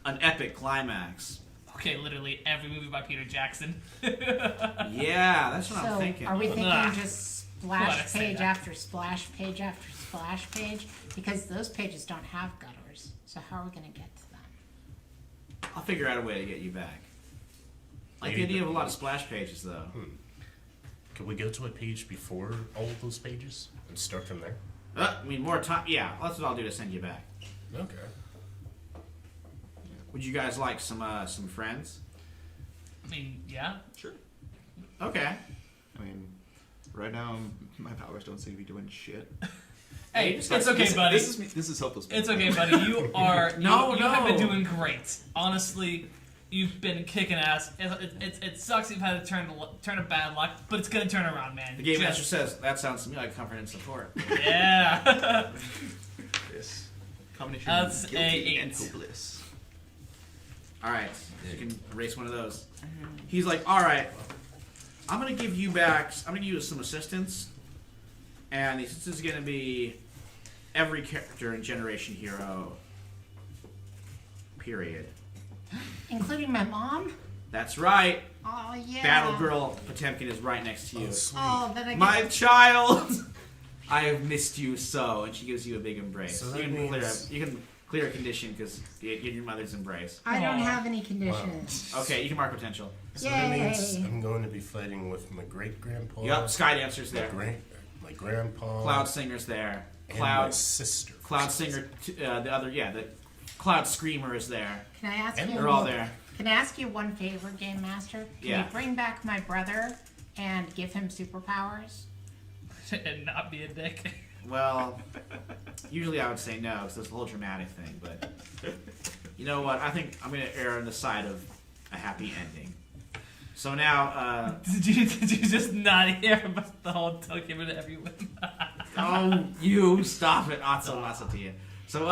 An epic climax. Okay, literally every movie by Peter Jackson. Yeah, that's what I'm So, thinking. are we thinking Ugh. just Why'd I splash say page that? after splash page after splash page? Because those pages don't have gutters. So how are we going to get to them? I'll figure out a way to get you back. Like the Maybe idea of a lot of splash pages, though. Can we go to a page before all of those pages and start from there? I mean, more time. Yeah, that's what I'll do to send you back. Okay. Would you guys like some friends? I mean, yeah. Sure. Okay. I mean, right now my powers don't seem to be doing shit. Hey, it's okay, buddy. This is helpless. It's okay, buddy. You are No, you have been no. doing great. Honestly, You've been kicking ass. It sucks you've had to turn a bad luck, but it's gonna turn around, man. The game master says, that sounds to me like comfort and support. Yeah. This combination That's of guilty a and 8. hopeless. Alright, so you can erase one of those. He's like, alright, I'm gonna give you some assistance. And the assistance is gonna be every character in Generation Hero. Period. Including my mom? That's right. Oh, yeah. Battle Girl Potemkin is right next to you. Oh, sweet. Oh, then I get My child! I have missed you so. And she gives you a big embrace. So that you, can means- you can clear a condition because you get your mother's embrace. I don't Aw. have any conditions. Okay, you can mark potential. So that means Yay. I'm going to be fighting with my great-grandpa. Yep, Sky Dancer's there. My grandpa. Cloud Singer's there. and my Cloud sister. Cloud Singer, the Cloud Screamer is there. Can I ask And you? They're all there. Can I ask you one favor, Game Master? Can Yeah. you bring back my brother and give him superpowers? And not be a dick. Well, usually I would say no because it's a whole dramatic thing, but you know what? I think I'm going to err on the side of a happy ending. So now, Did you just not hear about the whole Tokyo to everyone? oh, you stop it, Atso Masatia. So,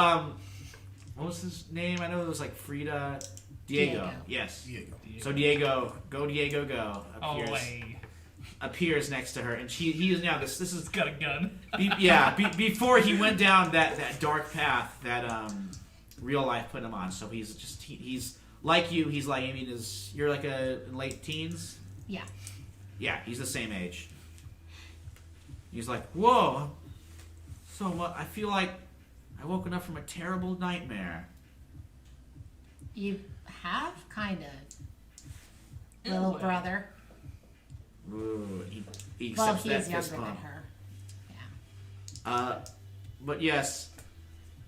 what was his name? I know it was like Frida. Diego. Yes. Diego. So Diego, go Oh, appears, way. appears next to her, and he is now this is He's got a gun. before he went down that dark path that real life put him on. So he's like you. He's like, I mean, you're like a late teens. Yeah. Yeah, he's the same age. He's like, whoa. So what? I feel like I woken up from a terrible nightmare. You have kind of, In a little way. brother. Ooh, he Well, accepts he that is younger fist than bump. her. Yeah. But yes,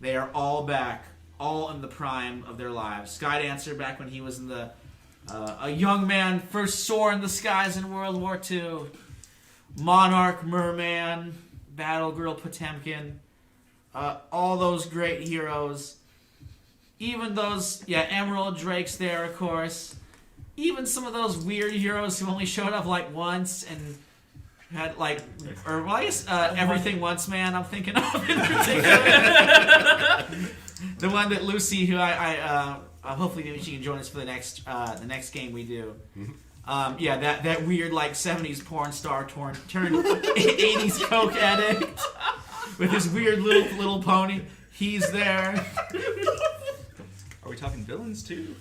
they are all back, all in the prime of their lives. Skydancer back when he was in the a young man, first soar in the skies in World War II. Monarch, Merman, Battle Girl Potemkin, all those great heroes. Even those, Emerald Drake's there, of course. Even some of those weird heroes who only showed up like once and had like, or well, I guess Everything Once Man I'm thinking of in particular. The one that Lucy, who I hopefully maybe she can join us for the next game we do. That weird like 70s porn star turned 80s coke addict with his weird little pony. He's there. Are we talking villains too?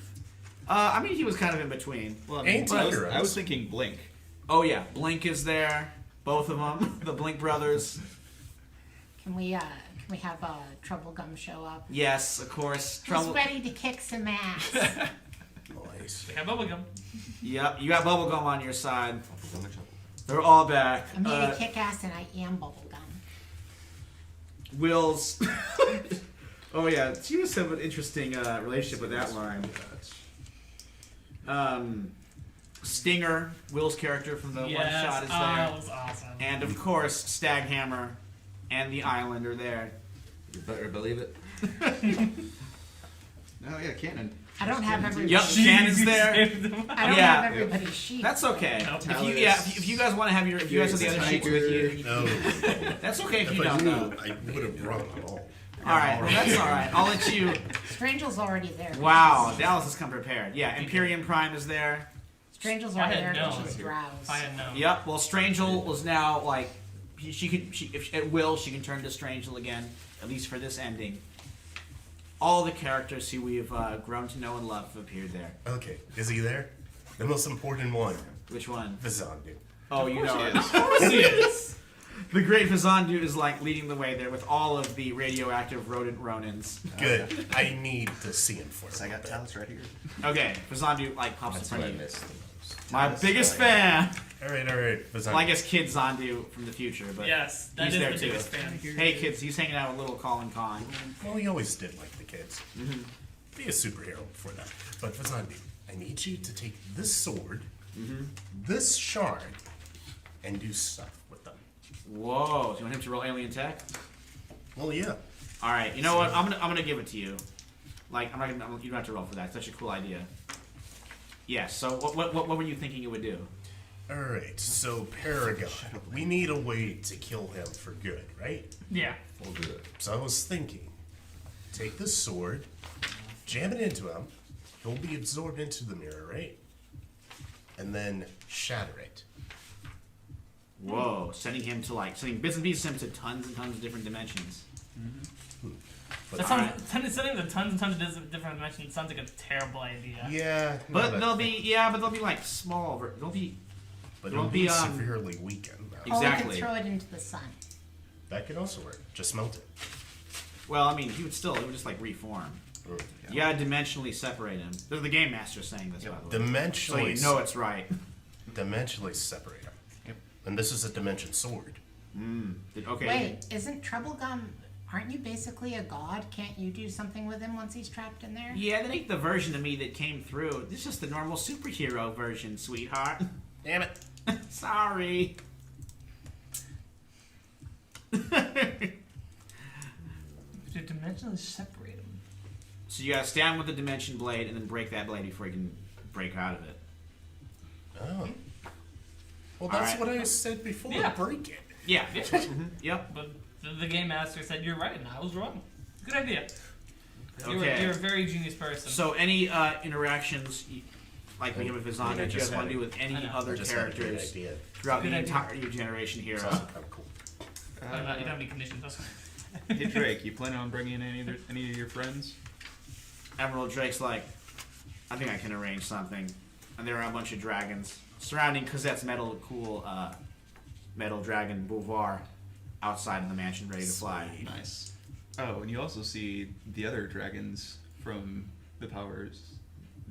I mean, he was kind of in between. Well, I mean, Anti-heroes. I was thinking Blink. Oh yeah, Blink is there. Both of them, the Blink brothers. Can we have Trouble Gum show up? Yes, of course. Who's ready to kick some ass? Nice. We have bubblegum. Yep, you got Bubblegum on your side. They're all back. I'm here to kick ass and I am Bubblegum. Will's. Oh yeah, she must have an interesting relationship with that line. Stinger, Will's character from the one shot, is there, that was awesome. and of course Staghammer and the Island are there. You better believe it. Oh yeah, Cannon. I don't have everybody. Yep, Shannon's there. I don't Yeah. have everybody's sheet. That's okay. No. If you guys want to have if you guys have the other sheets with you, No. that's okay if If you I don't knew, know. I would have brought them all. All right, well, that's all right. I'll let you. Strangel's already there. Wow, Dallas has come prepared. Yeah, Imperium Prime is there. Strangel's I already had there no. because she's drowsed. I had no. Yep. Well, Strangel was now like if at will she can turn to Strangel again, at least for this ending. All the characters who we've grown to know and love have appeared there. Okay, is he there? The most important one, Which one? Vizandu. Oh, you know it. Of course he is. The Great Vizandu is like leading the way there with all of the radioactive rodent Ronins. Good. I need to see him for So I got Talus right here. Okay, Vizandu like pops That's in what I front of you. missed the most. My biggest fan. All right, Vizandu. Well, I guess Kid Zandu from the future, but Yes, that he's is there the too. biggest fan. Hey kids, he's hanging out with little Colin Khan. Well, he always did like the kids. Mm-hmm. Be a superhero for that. But Vizandu, I need you to take this sword, this shard, and do stuff with them. Whoa! Do you want him to roll alien tech? Well, yeah. All right. You know what? I'm gonna give it to you. Like I'm not gonna. You don't have to roll for that. It's such a cool idea. Yes. So what were you thinking it would do? Alright, so Paragon. We need a way to kill him for good, right? Yeah. We'll do it. So I was thinking, take the sword, jam it into him, he'll be absorbed into the mirror, right? And then shatter it. Whoa, sending bits and pieces of him to tons and tons of different dimensions. But That sounds, sending the tons and tons of different dimensions sounds like a terrible idea. yeah, But they'll be like small. They'll be but they'll it'll be, be severely weakened. Or we Exactly. can throw it into the sun. That could also work. Just melt it. well. I mean, it would just like reform. Or You gotta dimensionally separate him. The game master's saying this, by the way. So dimensionally, you know it's right. dimensionally separate him. Yep. And this is a dimension sword. Okay. Wait, isn't Troublegum? Aren't you basically a god? Can't you do something with him once he's trapped in there? Yeah, that ain't the version of me that came through. This is just the normal superhero version, sweetheart. Damn it. Sorry. To dimensionally separate them. So you gotta stand with the dimension blade and then break that blade before you can break out of it. Oh. Well, that's Alright. what I said before. Yeah. Break it. Yeah. Yep. But the game master said you're right and I was wrong. Good idea. Okay. You're a very genius person. So any interactions like we have with Vizana that you guys want to do with any I know. other Just had a great characters idea. throughout the Good idea. entire New Generation It's hero? also kind of cool. you don't have any conditions. That's Hey Drake, you planning on bringing in any of your friends? Emerald Drake's like, I think I can arrange something. And there are a bunch of dragons surrounding Cosette's metal dragon Beauvoir outside of the mansion ready to fly. Nice. Oh, and you also see the other dragons from the powers.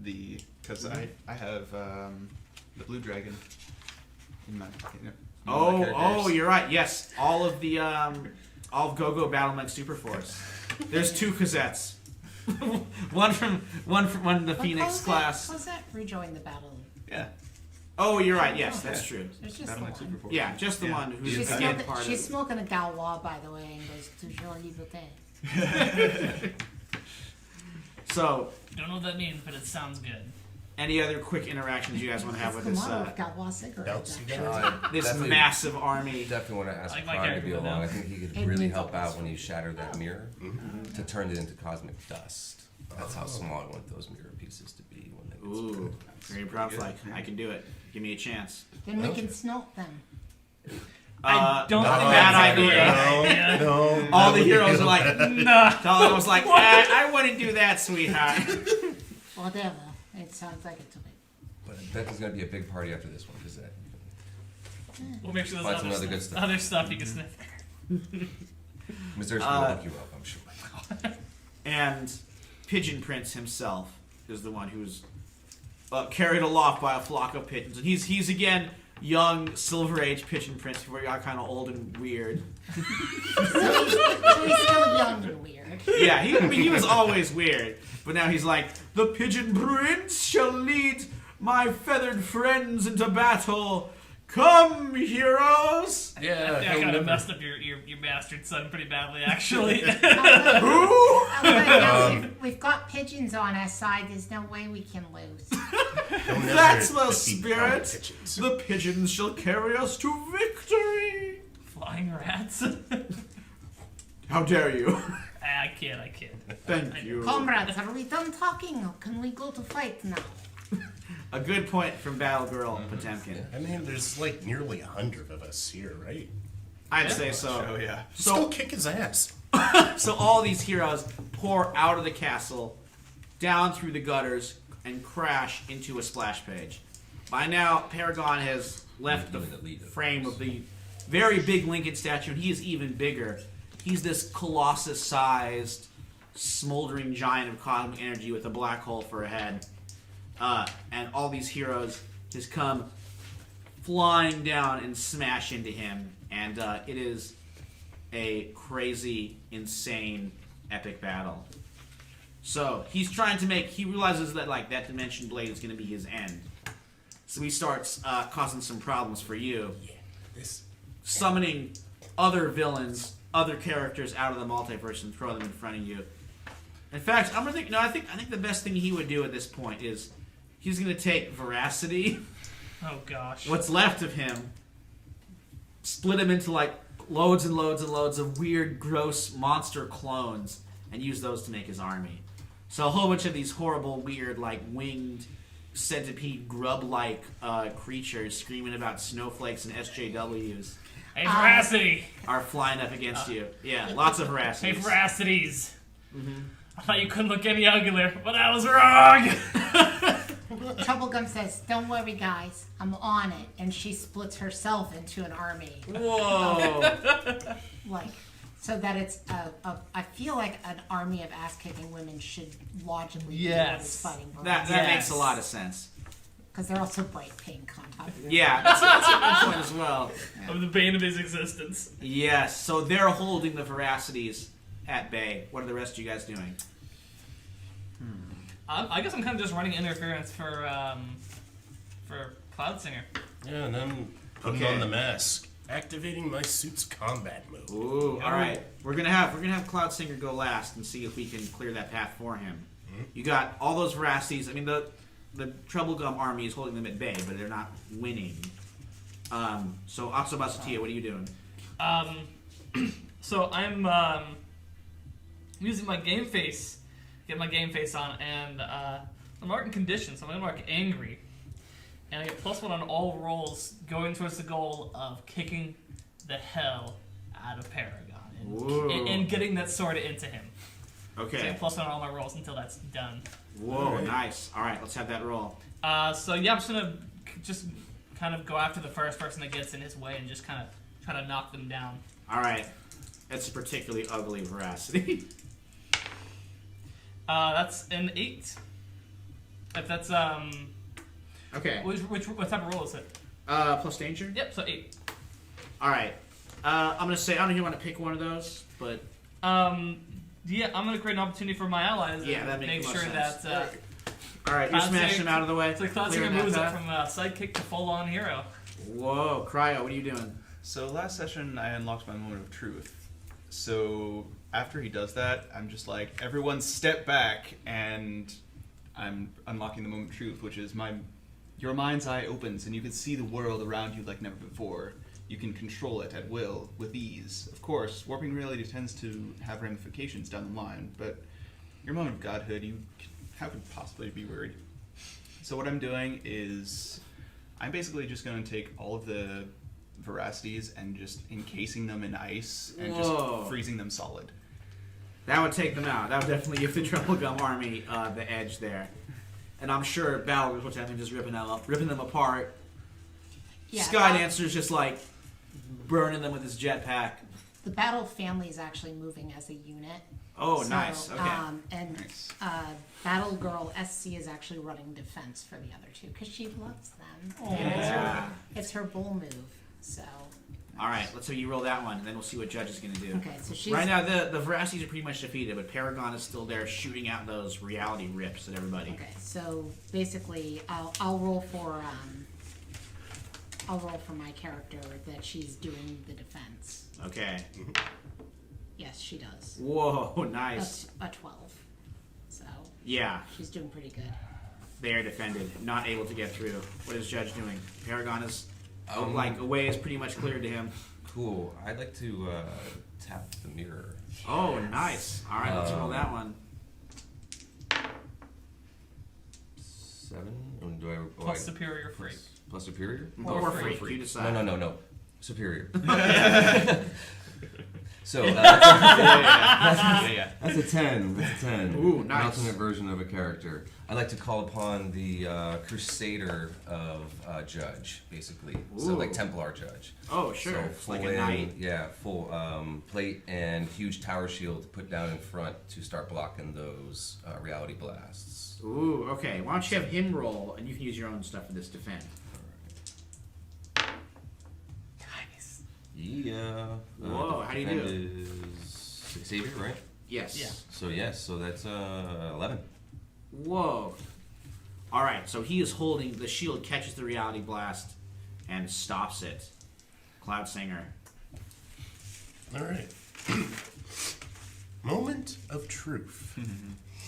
Because I have the blue dragon in my. Oh, characters. you're right. Yes, all of Go-Go Battlement Superforce. There's 2 Cosettes. one from the But Phoenix class. Cosette rejoined the battle. Yeah. Oh, you're right. Yes, that's true. There's just the Battlement one. Super Force. Yeah, just the Yeah. one who's She's, again part she's of. smoking a Galois, by the way, and goes, Toujours liberté. So, don't know what that means, but it sounds good. any other quick interactions you guys want to have with It's this the motto of Galois cigarettes, you actually. got this Definitely- massive army? Definitely want to ask Like my Prime to character be would along. know. I think he could It really means help all out this. when you shatter that mirror to turn it into cosmic dust. That's how small I want those mirror pieces to be when they get Ooh, spread. very proud like I can do it. Give me a chance. Then we can snort them. I don't no, think bad that's a idea. good idea. No. All the heroes are like, Nah. Talia was like, I wouldn't do that, sweetheart. Whatever. It sounds like it to me. But I bet there's going to be a big party after this one because We'll make sure Find there's some other other good stuff, stuff. other stuff you can sniff. Mr. will hook you up, I'm sure. And Pigeon Prince himself is the one who's carried aloft by a flock of pigeons. And he's again young Silver Age Pigeon Prince before he got kind of old and weird. So he's still young and weird. Yeah, he was always weird. But now he's like, the Pigeon Prince shall lead my feathered friends into battle. Come, heroes! Yeah. I kind of messed up your bastard son pretty badly, actually. Who? We've got pigeons on our side. There's no way we can lose. That's the spirit. The pigeons shall carry us to victory. Flying rats. How dare you? I kid. Thank you. Comrades, are we done talking? Or can we go to fight now? A good point from Battle Girl Potemkin. I mean, there's like nearly 100 of us here, right? I'd say so. Oh yeah. Still kick his ass. So all these heroes pour out of the castle, down through the gutters, and crash into a splash page. By now, Paragon has left the frame of the very big Lincoln statue, and he is even bigger. He's this colossus-sized, smoldering giant of cosmic energy with a black hole for a head. And all these heroes just come flying down and smash into him. And it is a crazy, insane, epic battle. So he realizes that that dimension blade is going to be his end. So he starts causing some problems for you. Yeah. This. Summoning other villains, other characters out of the multiverse and throw them in front of you. In fact, I think the best thing he would do at this point is he's going to take Veracity, Oh gosh. what's left of him, split him into like loads and loads and loads of weird, gross monster clones, and use those to make his army. So a whole bunch of these horrible, weird, like winged centipede grub-like creatures screaming about snowflakes and SJWs Hey, Veracity! are flying up against you. Yeah, lots of Hey, Veracities. Veracities! I thought you couldn't look any uglier, but I was wrong! Troublegum says, "Don't worry, guys, I'm on it," and she splits herself into an army, Whoa. like so that it's I feel like an army of ass-kicking women should logically be what is Yes. fighting That Yes. makes a lot of sense. because they're also bright pink on top of it. Yeah, that's a good point as well. Of the bane of his existence. Yes, so they're holding the Veracities at bay. What are the rest of you guys doing? I guess I'm kind of just running interference for Cloud Singer. Yeah, and I'm putting Okay. on the mask, activating my suit's combat mode. Ooh, all right. We're gonna have Cloud Singer go last and see if we can clear that path for him. You got all those Veracities. I mean, the Troublegum army is holding them at bay, but they're not winning. So Atsubasatia, what are you doing? So I'm using my game face, get my game face on, and I'm marking conditions. So I'm gonna mark angry, and I get +1 on all rolls going towards the goal of kicking the hell out of Whoa. Paragon and getting that sword into him. So I Okay. get +1 on all my rolls until that's done. Whoa, Alright. nice. All right, let's have that roll. So yeah, I'm just gonna just kind of go after the first person that gets in his way and just kind of try to knock them down. All right. That's a particularly ugly Veracity. That's an 8. If that's Okay. what type of roll is it? Plus danger? Yep, so 8. All right. I'm going to say, I don't know if you want to pick one of those, but Yeah, I'm gonna create an opportunity for my allies. Yeah, and that makes make the most sure sense. that all right, you're Cloud smashing Singer- them out of the way. so Cloud Clearing Singer that moves up path. from sidekick to full-on hero. Whoa, Cryo, what are you doing? So last session, I unlocked my moment of truth. So after he does that, I'm just like, everyone step back, and I'm unlocking the moment of truth, which is your mind's eye opens, and you can see the world around you like never before. You can control it at will, with ease. Of course, warping reality tends to have ramifications down the line, but your moment of godhood, how could you possibly be worried? So what I'm doing is, I'm basically just going to take all of the Veracities and just encasing them in ice and Whoa. just freezing them solid. That would take them out. That would definitely give the Troublegum army the edge there. And I'm sure Balor was what's happening, just ripping them apart. Yeah, Skydancer's just like burning them with his jetpack. the battle family is actually moving as a unit. Oh, So, nice. Okay. And Nice. Battle Girl SC is actually running defense for the other two because she loves them. Yeah. It's her bull move. So All right, let's see you roll that one, and then we'll see what Judge is going to do. okay, so she's Right now, the Veracities are pretty much defeated, but Paragon is still there shooting out those reality rips at everybody. okay. So basically, I'll roll for my character that she's doing the defense. Okay. Yes, she does. Whoa, nice. That's a 12. So Yeah, she's doing pretty good. they are defended, not able to get through. What is Judge doing? Paragon is, Um, a way is pretty much cleared to him. Cool. I'd like to tap the mirror. Oh, nice. All right, let's roll that one. 7? Or do I, Plus superior free. plus superior? Or free. free, you decide. No. Superior. So Yeah. that's a 10. That's a 10. Ooh, An nice. alternate version of a character. I like to call upon the Crusader of Judge, basically. So Ooh. like Templar Judge. Oh, sure. So It's full like a knight. Yeah, full plate and huge tower shield to put down in front to start blocking those reality blasts. Ooh, okay. Why don't you have him roll, and you can use your own stuff for this defend. Nice. Yeah. Whoa, how do you do? defend is Xavier, right? Yes. Yeah. So that's 11. Whoa. All right, so he is holding the shield, catches the reality blast, and stops it. Cloud Singer. All right. Moment of truth.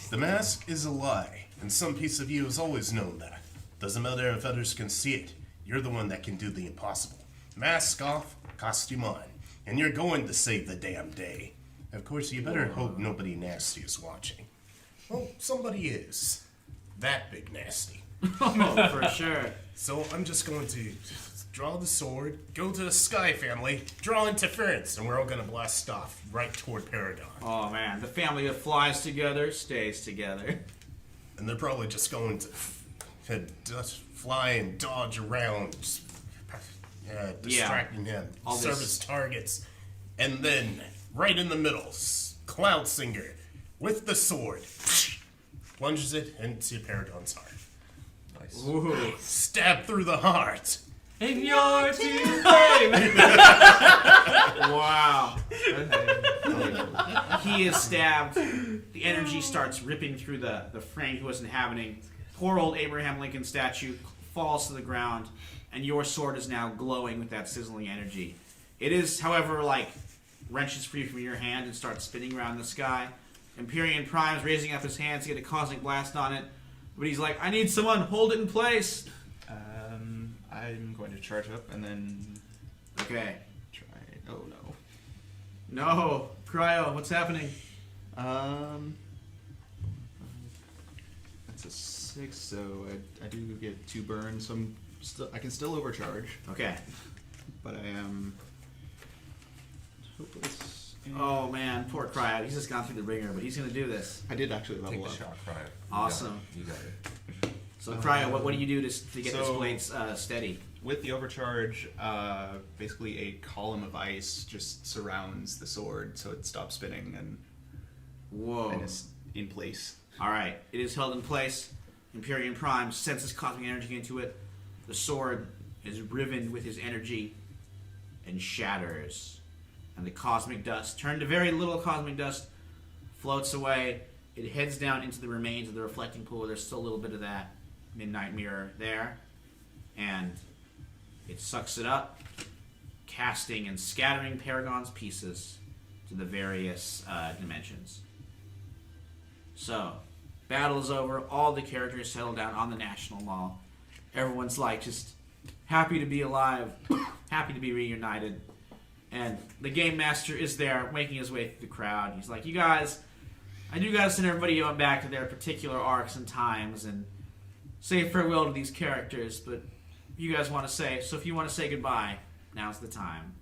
The mask is a lie, and some piece of you has always known that. Doesn't matter if others can see it. You're the one that can do the impossible. Mask off, costume on, and you're going to save the damn day. Of course, you better hope nobody nasty is watching. Well, somebody is. That big nasty. Oh, for sure. So I'm just going to draw the sword, go to the Sky family, draw interference, and we're all going to blast off right toward Paragon. Oh man, the family that flies together stays together. And they're probably just going to fly and dodge around, just, distracting him, All service this- targets. And then, right in the middle, Cloud Singer, with the sword, plunges it into Paragon's heart. Nice. Ooh. Stab through the heart. In your team, baby. Wow. He is stabbed. The energy starts ripping through the frame he was inhabiting. Poor old Abraham Lincoln statue falls to the ground, and your sword is now glowing with that sizzling energy. It is, however, like wrenches free from your hand and starts spinning around the sky. Empyrean Prime's raising up his hands to get a cosmic blast on it, but he's like, I need someone, hold it in place. I'm going to charge up and then Okay. try. Oh no. No. Cryo, what's happening? That's a 6, so I do get 2 burns. So I can still overcharge, Okay. but I am hopeless. Oh man, poor Cryo. He's just gone through the ringer, but he's gonna do this. I did actually Take level the up. shot, Cryo. Awesome. You got it. So Cryo, what do you do to get this So- blade steady? With the overcharge, basically a column of ice just surrounds the sword, so it stops spinning and Whoa. is in place. All right, it is held in place. Empyrean Prime senses cosmic energy into it. The sword is riven with his energy and shatters. And the cosmic dust, turned to very little cosmic dust, floats away. It heads down into the remains of the reflecting pool. There's still a little bit of that midnight mirror there. And it sucks it up, casting and scattering Paragon's pieces to the various dimensions. So, battle is over. All the characters settle down on the National Mall. Everyone's like just happy to be alive, happy to be reunited. And the Game Master is there, making his way through the crowd. He's like, you guys, I do gotta send everybody on back to their particular arcs and times and say farewell to these characters, but you guys want to say, so if you want to say goodbye, now's the time.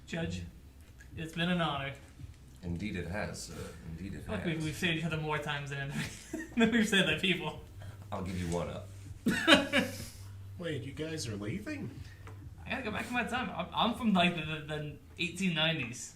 Judge, it's been an honor. Indeed it has, sir. Indeed it I has. feel like we've saved each other more times than we've saved other people. I'll give you one up. Wait, you guys are leaving? I gotta go back to my time. I'm from like the 1890s.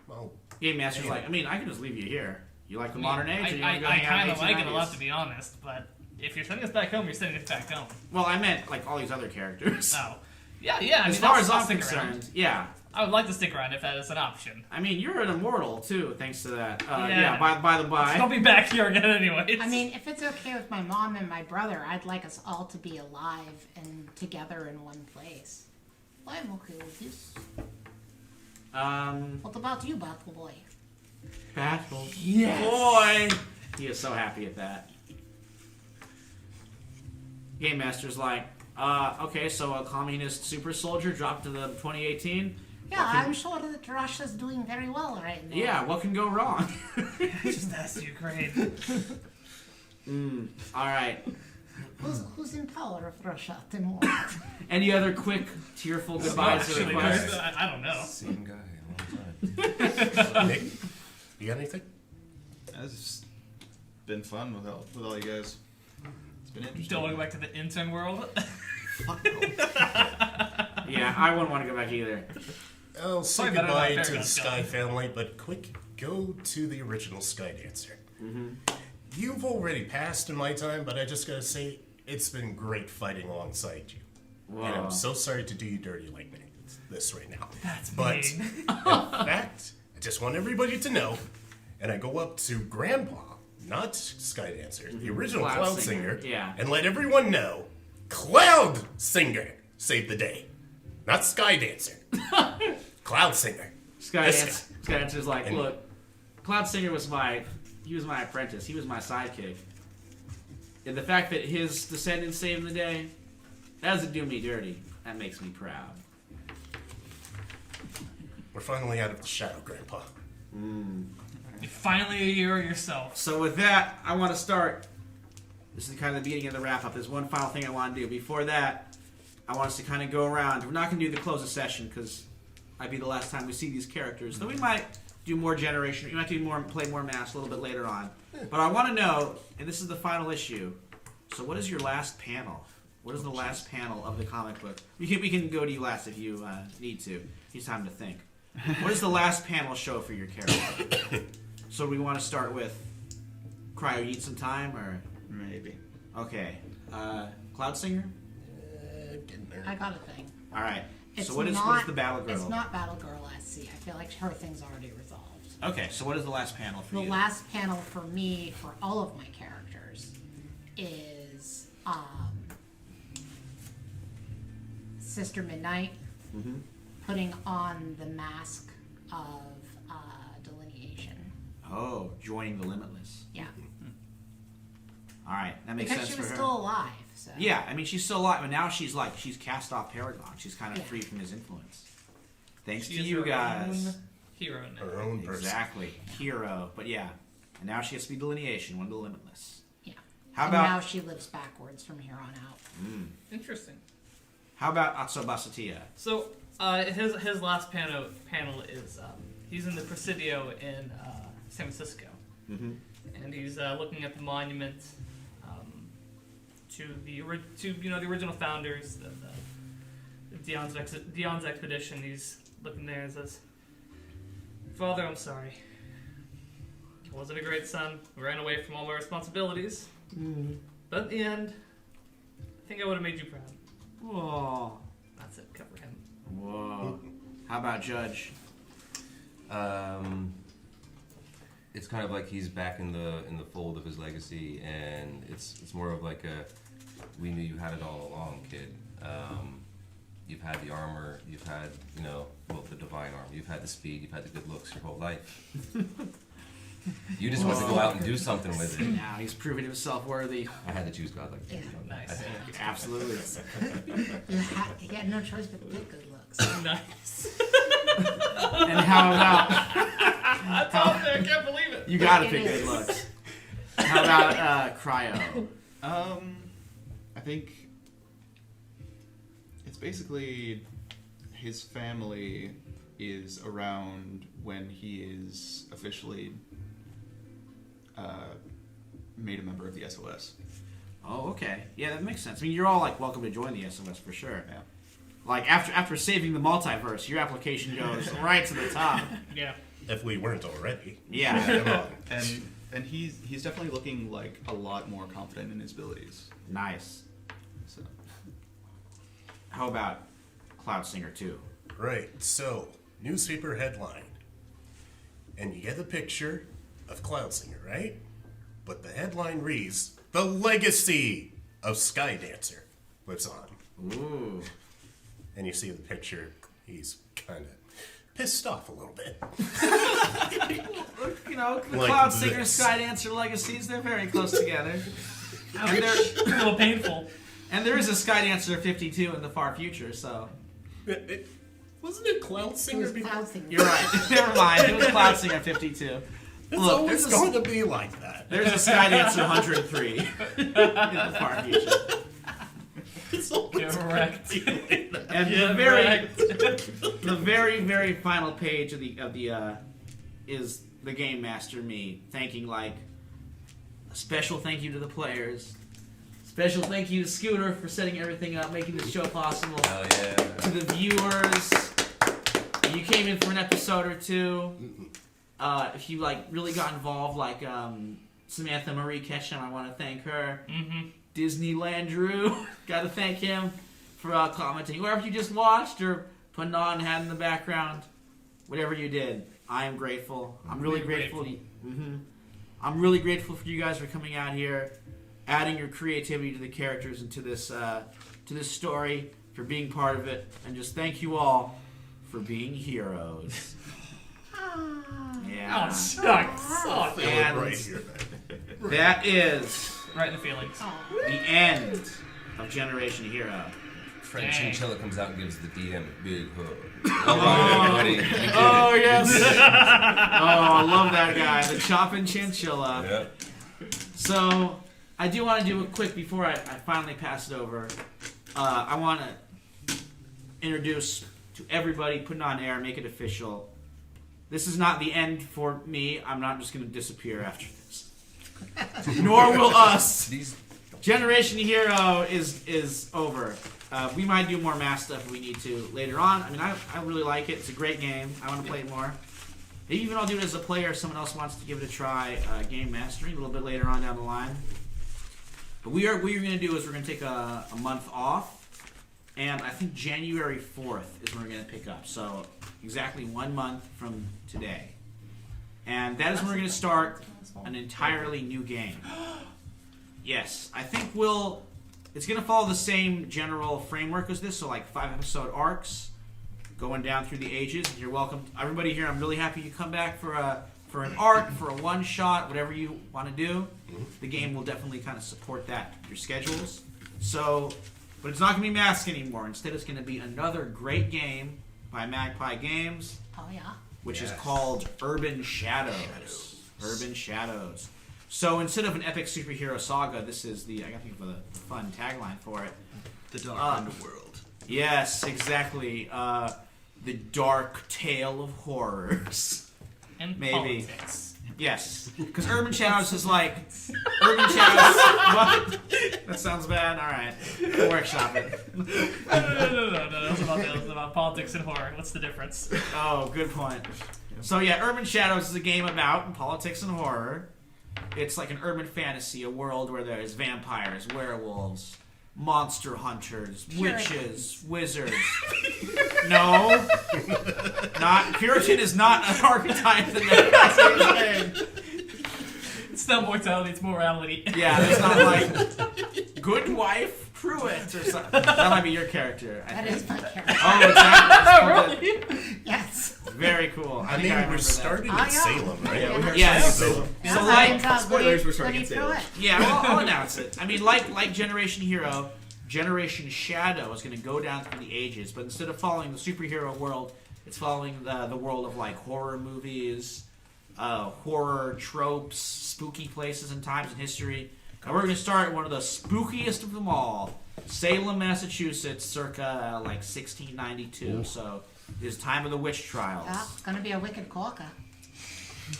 Well, Game Master's like, I mean, I can just leave you here. You like the modern age, or you I want to go I hang out kind in of the like it a 1890s? lot, to be honest. But if you're sending us back home, you're sending us back home. Well, I meant like all these other characters. Oh, yeah. I As mean, far I'll as I'm stick around. concerned, yeah. I would like to stick around if that is an option. I mean, you're an immortal too, thanks to that. Yeah. By the by. I'll be back here again anyways. I mean, if it's okay with my mom and my brother, I'd like us all to be alive and together in one place. I'm okay with this. What about you, Battle Boy? Battle. yes. Boy! He is so happy at that. Game Master's like, okay, so a communist super soldier dropped to the 2018? Yeah, I'm sure that Russia's doing very well right now. Yeah, what can go wrong? Just ask Ukraine. Alright. Who's in power of Russia at the moment? Any other quick, tearful goodbyes or Actually, requests? I don't know. Same guy a long time. Nick, you got anything? It's been fun with all you guys. It's been interesting. Don't want to go back to the intern world. Fuck no. Yeah, I wouldn't want to go back either. I'll say Probably better goodbye than to the Paragon Sky Sky. family, but quick, go to the original Sky Dancer. You've already passed in my time, but I just gotta say, it's been great fighting alongside you. And Whoa. I'm so sorry to do you dirty like this right now. That's But mean. in fact, I just want everybody to know, and I go up to Grandpa, not Sky Dancer, the original Cloud Cloud Singer, Singer, yeah. and let everyone know, Cloud Singer saved the day, not Sky Dancer. Cloud Singer. Sky This Dancer's like, And- look, Cloud Singer was my apprentice. He was my sidekick. And the fact that his descendants saved the day, that doesn't do me dirty. That makes me proud. We're finally out of the shadow, Grandpa. You're finally a hero yourself. So with that, I want to start. This is kind of the beginning of the wrap-up. There's one final thing I want to do. Before that, I want us to kind of go around. We're not going to do the close of session because might be the last time we see these characters. So we might do more generation. We might do more, play more mass a little bit later on. But I want to know, and this is the final issue. So what is your last panel? What is the last panel of the comic book? We can go to you last if you need to. Need time to think. What does the last panel show for your character? So we want to start with Cryo. You need some time, or Maybe. okay, Cloud Singer. Getting there. I got a thing. All right. It's So what is the Battle Girl? It's not Battle Girl SC. I feel like her thing's already resolved. Okay. So what is the last panel for The you? last panel for me, for all of my characters, is Sister Midnight putting on the mask of delineation. Oh, joining the Limitless. Yeah. All right, that makes Because sense she was for her. still alive. So. Yeah, I mean she's still alive, but now she's cast off Paragon. She's kind of Yeah. free from his influence. Thanks She to is you her guys. own hero now. Her own person. Exactly, hero. But yeah, and now she gets to be delineation, one of the Limitless. Yeah. How and about now she lives backwards from here on out. Interesting. how about Atsobasatia? So his last panel is he's in the Presidio in San Francisco, and he's looking at the monument to the original founders, the Dion's expedition. He's looking there and says, "Father, I'm sorry. I wasn't a great son. I ran away from all my responsibilities. But in the end, I think I would have made you proud." Whoa, That's it. Cover him. whoa. How about Judge? It's kind of like he's back in the fold of his legacy, and it's more of like a, we knew you had it all along, kid. You've had the armor, you've had the divine armor, you've had the speed, you've had the good looks your whole life. You just wanted to go out and do something with it. Now he's proven himself worthy. I had to choose God like that. Yeah. Nice. Absolutely. You had no choice but to pick good looks. Nice. And how about That's out there. I can't believe it. you? Gotta It pick is. good looks. How about Cryo? I think it's basically his family is around when he is officially made a member of the SOS. Oh, okay. Yeah, that makes sense. I mean, you're all like welcome to join the SOS for sure. Yeah. Like after saving the multiverse, your application goes right to the top. Yeah. If we weren't already. Yeah. Come on. And he's definitely looking like a lot more confident in his abilities. Nice. So How about Cloud Singer 2? Right, so, newspaper headline. And you get a picture of Cloud Singer, right? But the headline reads, "The Legacy of Skydancer" lives on. Ooh. And you see the picture, he's kind of pissed off a little bit. You know, the Like Cloud Singer this. Skydancer legacies, they're very close together. And A little painful. there is a Skydancer 52 in the far future, so... Wasn't it Cloud It Singer was before? Cloud Singer. You're right. Never mind. It was Cloud Singer 52. It's Look, always there's a- going to be like that. There's a Skydancer 103 in the far future. It's always Correct. going to be like that. And the very, very final page of the is the Game Master me thanking a special thank you to the players, special thank you to Scooter for setting everything up, making this show possible. Oh yeah. To the viewers, you came in for an episode or two. If you really got involved, Samantha Marie Ketchum, I want to thank her. Mm-hmm. Disneyland Drew, got to thank him for commenting. Or if you just watched or putting on had in the background, whatever you did, I am grateful. I'm really grateful. I'm really grateful for you guys for coming out here, adding your creativity to the characters and to this story, for being part of it, and just thank you all for being heroes. Yeah. Oh, sucks. Feeling And right here, man. that is Right in the feelings. The end of Generation Hero. Fred Dang. Chinchilla comes out and gives the DM a big hug. All right, everybody. We did Oh, it. yes. I love that guy. The Choppin' Chinchilla. Yep. So, I do want to do it quick before I finally pass it over. I want to introduce to everybody, put it on air, make it official. This is not the end for me. I'm not just going to disappear after this. Nor will us. Generation Hero is over. We might do more math stuff if we need to later on. I mean, I really like it. It's a great game. I want to play it more. Maybe even I'll do it as a player if someone else wants to give it a try. Game mastering a little bit later on down the line. But what you're going to do is we're going to take a month off. And I think January 4th is when we're going to pick up. So exactly 1 month from today. And that is when we're going to start an entirely new game. Yes, I think it's going to follow the same general framework as this. So like 5-episode arcs going down through the ages. And you're welcome. Everybody here, I'm really happy you come back for an arc, for a one-shot, whatever you want to do. The game will definitely kind of support that, your schedules. So... But it's not going to be Mask anymore. Instead, it's going to be another great game by Magpie Games. Oh, yeah. Which is called Urban Shadows. Urban Shadows. So instead of an epic superhero saga, this is I got to think of a fun tagline for it. The Dark Underworld. Yes, exactly. The dark tale of horrors. And Maybe. politics. Yes, because Urban Shadows is like Urban Shadows. What? That sounds bad. All right, we'll workshop it. No. That was about politics and horror. What's the difference? Oh, good point. So yeah, Urban Shadows is a game about politics and horror. It's like an urban fantasy, a world where there's vampires, werewolves, monster hunters, witches, wizards. No, not Puritan is not an archetype in that. It's not mortality, it's morality. Yeah, it's not like good wife Pruitt or something. That might be your character. I That think. is my character. Oh, exactly. Really? Yes. Very cool. I think mean, remember we're that. starting Oh, in yeah. Salem, right? Yeah. Yes. So, So like, spoilers, we're starting Woody in Salem. Pruitt. yeah, well, I'll announce it. I mean, like Generation Hero, Generation Shadow is going to go down through the ages, but instead of following the superhero world, it's following the world of like horror movies, horror tropes, spooky places and times in history. And we're going to start one of the spookiest of them all, Salem, Massachusetts, circa like 1692. So it's time of the witch trials. Yeah, it's going to be a wicked corker.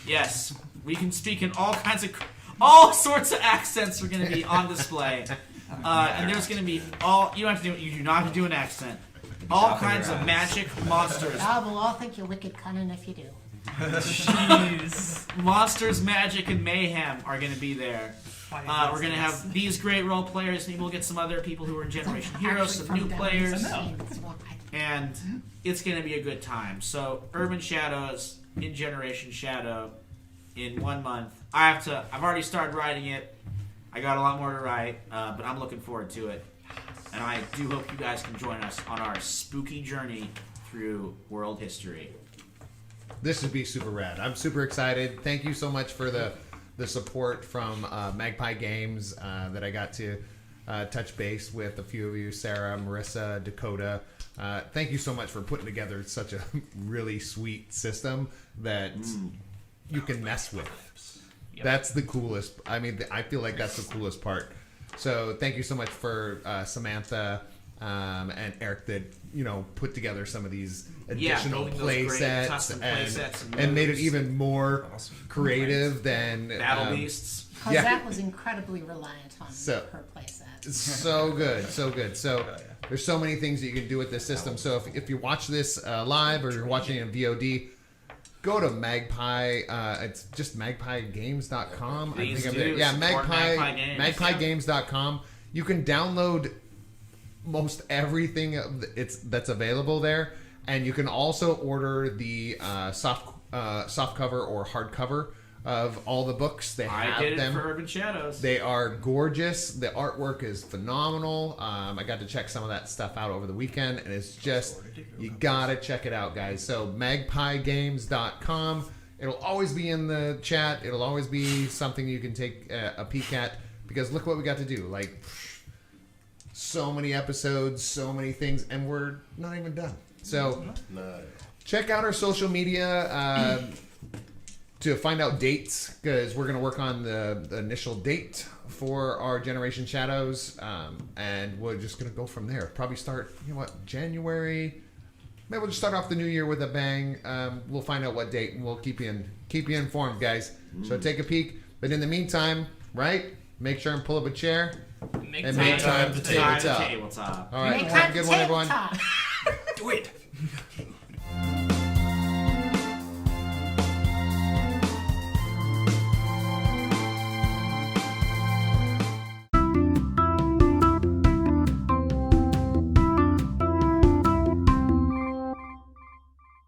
Yes, we can speak in all sorts of accents are going to be on display. And there's going to be you do not have to do an accent. All kinds of magic monsters. Oh, we'll all think you're wicked cunning if you do. Jeez. Monsters, magic, and mayhem are going to be there. We're going to have these great role players. Maybe we'll get some other people who are in Generation Heroes, some new players. That's why. And it's going to be a good time. So, Urban Shadows in Generation Shadow in 1 month. I've already started writing it. I got a lot more to write, but I'm looking forward to it. And I do hope you guys can join us on our spooky journey through world history. This would be super rad. I'm super excited. Thank you so much for the support from Magpie Games that I got to touch base with a few of you, Sarah, Marissa, Dakota. Thank you so much for putting together such a really sweet system that you can mess with. Yep. That's the coolest. I mean, I feel like that's the coolest part. So thank you so much for Samantha and Eric that put together some of these additional building those play great sets custom play sets and made it moves. even more creative than Battle Beasts. Because Yeah. that was incredibly reliant on So- her playset. So good, so good. So there's so many things that you can do with this system. So if you watch this live or you're watching it in VOD, go to Magpie. It's just magpiegames.com. Please I'm do. there. Yeah, Support Magpie Games. magpiegames.com. You can download most everything that's available there, and you can also order the soft cover or hardcover of all the books. They have I did it them. for Urban Shadows. They are gorgeous. The artwork is phenomenal. I got to check some of that stuff out over the weekend, and it's just, you gotta check it out, guys. So magpiegames.com. It'll always be in the chat. It'll always be something you can take a peek at. because look what we got to do. Like, so many episodes, so many things, and we're not even done. So check out our social media to find out dates, because we're going to work on the initial date for our Generation Shadows, and we're just going to go from there. Probably start, January. Maybe we'll just start off the new year with a bang. We'll find out what date, and we'll keep you informed, guys. So take a peek. But in the meantime, right? Make sure and pull up a chair. Make Make time to tabletop. Tabletop. All right, Make have time a good to one, everyone. tabletop. Do it.